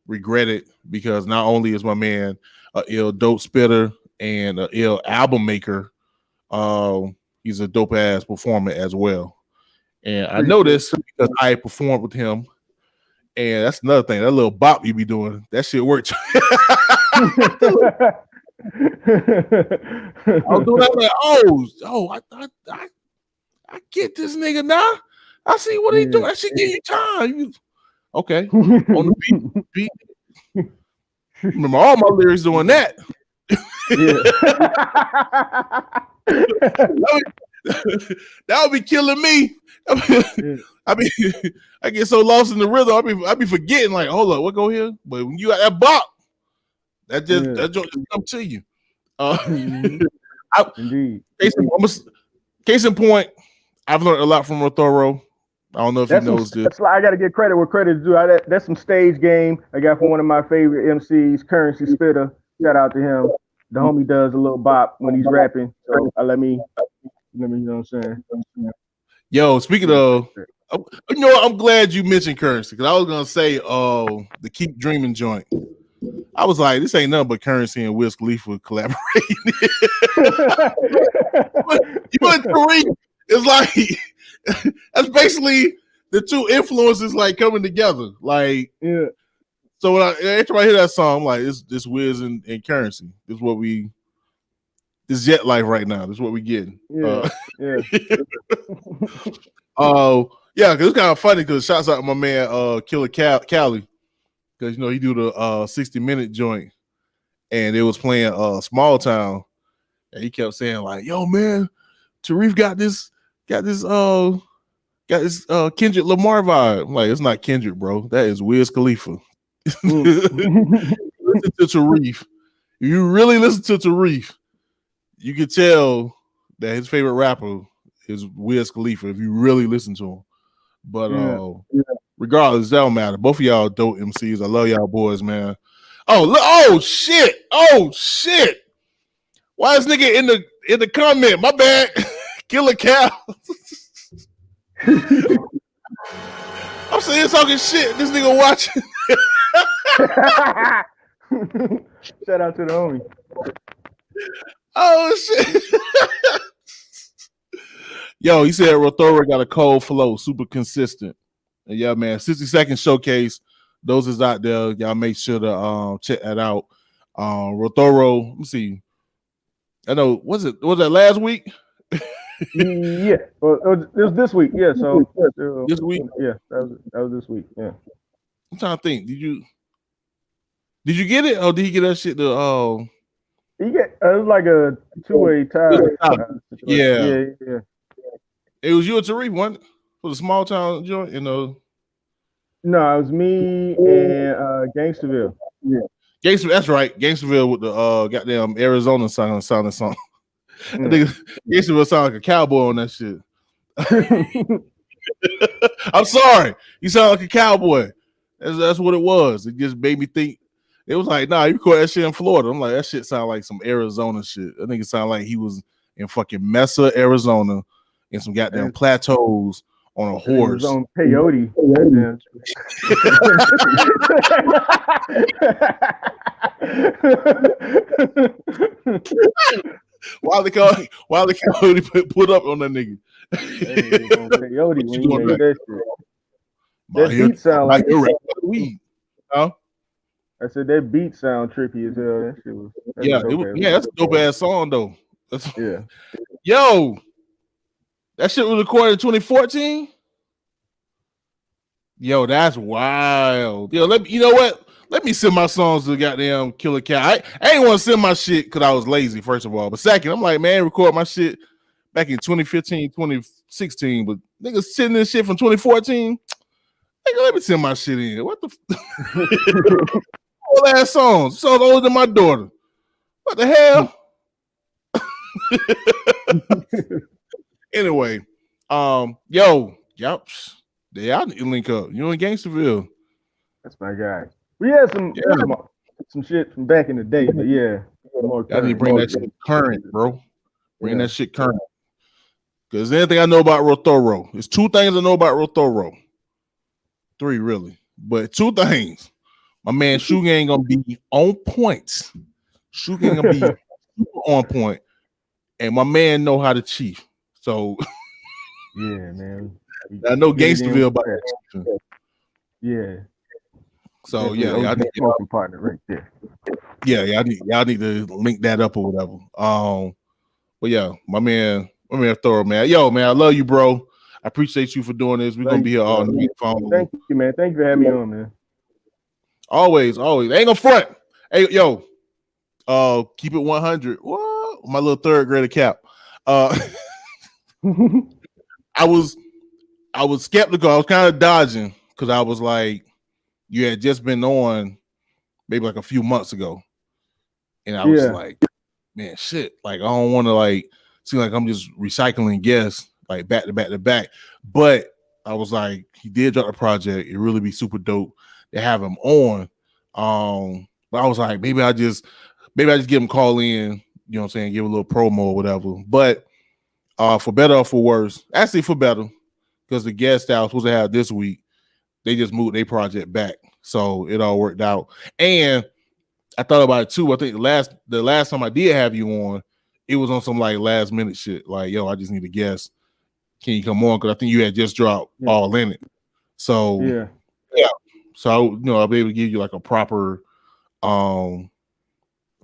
Speaker 1: regret it, because not only is my man a ill dope spitter and a ill album maker, he's a dope ass performer as well. And I know this because I performed with him, and that's another thing. That little bop you be doing, that shit worked. I was doing that like, I get this nigga now. I see what he doing. I should give you time. Okay. On the beat. Remember all my lyrics doing that. That would be killing me. I get so lost in the rhythm. I be forgetting, like, hold up, what go here? But when you got that bop, that just come to you.
Speaker 4: Indeed.
Speaker 1: Case in point, I've learned a lot from Ro-Thoro. I don't know if he knows this.
Speaker 4: I got to get credit where credit's due. That's some stage game I got from one of my favorite MCs, Currency Spitter. Shout out to him. The homie does a little bop when he's rapping. So let me, you know what I'm saying?
Speaker 1: Yo, speaking of, I'm glad you mentioned Currency, because I was gonna say the Keep Dreaming joint. I was like, this ain't nothing but Currency and Wiz Khalifa collaborating. You and Tariq is like, that's basically the two influences like coming together. Like,
Speaker 4: yeah.
Speaker 1: So every time I hear that song, I'm like, this Wiz and Currency. This jet life right now. This is what we getting.
Speaker 4: Yeah.
Speaker 1: Yeah, because it's kind of funny, because shouts out to my man Killer Cali, because he do the 60-minute joint, and it was playing Small Town, and he kept saying like, yo man, Tariq got this Kendrick Lamar vibe. I'm like, it's not Kendrick, bro. That is Wiz Khalifa. Listen to Tariq. If you really listen to Tariq, you can tell that his favorite rapper is Wiz Khalifa if you really listen to him. But regardless, that don't matter. Both of y'all dope MCs. I love y'all boys, man. Oh, look, oh shit. Oh shit. Why is nigga in the comment? My bad. Killer cow. I'm sitting talking shit. This nigga watching.
Speaker 4: Shout out to the homie.
Speaker 1: Oh shit. Yo, he said Ro-Thoro got a cold flow, super consistent. And yeah, man, 60-second showcase. Those is out there. Y'all make sure to check that out. Ro-Thoro, let me see. I know, was that last week?
Speaker 4: Yeah, well, it was this week. Yeah, so
Speaker 1: this week.
Speaker 4: Yeah, that was this week. Yeah,
Speaker 1: I'm trying to think. Did you get it, or did he get that shit? He
Speaker 4: it was like a 2-way tie.
Speaker 1: Yeah. It was you and Tariq, one for the small town joint, you know.
Speaker 4: No, it was me and Gangsterville.
Speaker 1: Yeah, Gangsterville. That's right, Gangsterville with the goddamn Arizona sounding song. I think Gangsterville sound like a cowboy on that shit. I'm sorry, you sound like a cowboy. That's what it was. It just made me think. It was like, nah, you record that shit in Florida. I'm like, that shit sound like some Arizona shit. I think it sounded like he was in fucking Mesa, Arizona, in some goddamn plateaus on a horse.
Speaker 4: He was on peyote.
Speaker 1: Why the coyote put up on that nigga?
Speaker 4: Peyote when you made that shit. That beat sound like
Speaker 1: weed. Huh?
Speaker 4: I said that beat sound trippy as hell. That shit was
Speaker 1: that's a dope ass song though.
Speaker 4: Yeah.
Speaker 1: Yo, that shit was recorded in 2014. Yo, that's wild. Yo, you know what? Let me send my songs to the goddamn Killer Cat. I ain't want to send my shit because I was lazy, first of all. But second, I'm like, man, record my shit back in 2015, 2016. But niggas sending this shit from 2014. Nigga, let me send my shit in. What the all ass songs older than my daughter. What the hell? Anyway, yo, yep. Y'all need to link up. You in Gangsterville.
Speaker 4: That's my guy. We had some shit from back in the day, but yeah.
Speaker 1: I need to bring that shit current, bro. Bring that shit current. Because anything I know about Ro-Thoro, there's two things I know about Ro-Thoro. Three, really. But two things. My man Sugar ain't gonna be on point. Sugar ain't gonna be on point. And my man know how to chief. So
Speaker 4: yeah, man.
Speaker 1: I know Gangsterville about that.
Speaker 4: Yeah.
Speaker 1: So y'all need
Speaker 4: smoking partner right there.
Speaker 1: Yeah, y'all need to link that up or whatever. But yeah, my man Thorough, man. Yo, man, I love you, bro. I appreciate you for doing this. We're gonna be here all night.
Speaker 4: Thank you, man. Thank you for having me on, man.
Speaker 1: Always. Ain't gonna front. Hey, yo, keep it 100. What? My little third grader cap. I was skeptical. I was kind of dodging because I was like, you had just been on maybe like a few months ago. And I was like, man, shit. Like, I don't want to like seem like I'm just recycling guests like back to back to back. But I was like, he did drop a project. It really be super dope to have him on. But I was like, maybe I just give him a call in, you know what I'm saying, give a little promo or whatever. But for better or for worse, actually for better, because the guest I was supposed to have this week, they just moved their project back. So it all worked out. And I thought about it too. I think the last time I did have you on, it was on some like last minute shit. Like, yo, I just need a guest. Can you come on? Because I think you had just dropped All In It. So yeah. So I'll be able to give you like a proper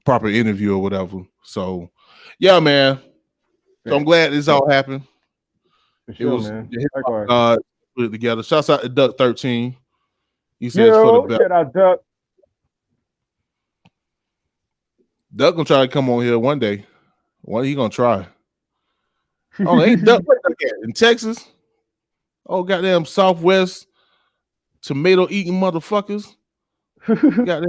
Speaker 1: interview or whatever. So yeah, man. So I'm glad this all happened.
Speaker 4: For sure, man.
Speaker 1: Put it together. Shouts out to Duck 13. He says for the best.
Speaker 4: Shout out Duck.
Speaker 1: Duck gonna try to come on here one day. What he gonna try? Oh, ain't Duck in Texas? Oh, goddamn Southwest tomato eating motherfuckers. Goddamn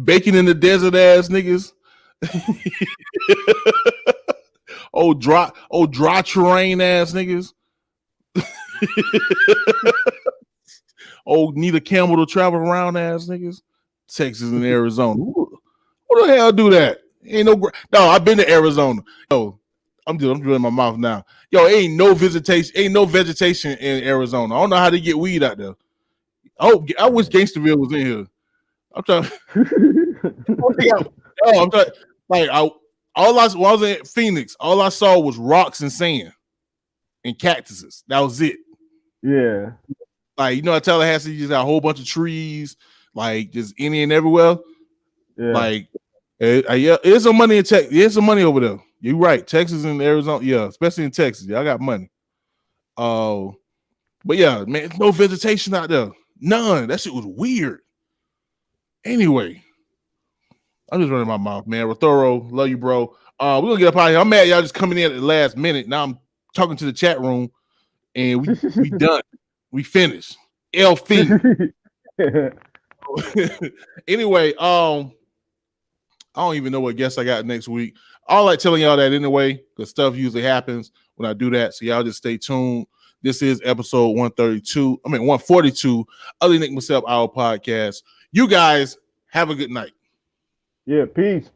Speaker 1: bacon in the desert ass niggas. dry terrain ass niggas. Need a camel to travel around ass niggas. Texas and Arizona. Who the hell do that? Ain't no. No, I've been to Arizona. Yo, I'm drilling my mouth now. Yo, ain't no vegetation in Arizona. I don't know how they get weed out there. Oh, I wish Gangsterville was in here. I'm trying. I'm trying. Like when I was in Phoenix, all I saw was rocks and sand and cactuses. That was it.
Speaker 4: Yeah.
Speaker 1: Like, you know, at Tallahassee, you just got a whole bunch of trees, like just any and everywhere.
Speaker 4: Yeah.
Speaker 1: Like, yeah, there's some money in Texas. There's some money over there. You're right. Texas and Arizona, yeah, especially in Texas. Yeah, I got money. But yeah, man, no vegetation out there. None. That shit was weird. Anyway, I'm just running my mouth, man. Ro-Thoro, love you, bro. We're gonna get up out of here. I'm mad y'all just coming in at the last minute. Now I'm talking to the chat room, and we done. We finished. LP. Anyway, I don't even know what guests I got next week. I like telling y'all that anyway, because stuff usually happens when I do that. So y'all just stay tuned. This is episode 142 of the Enigma Sept Hour podcast. You guys have a good night.
Speaker 4: Yeah, peace.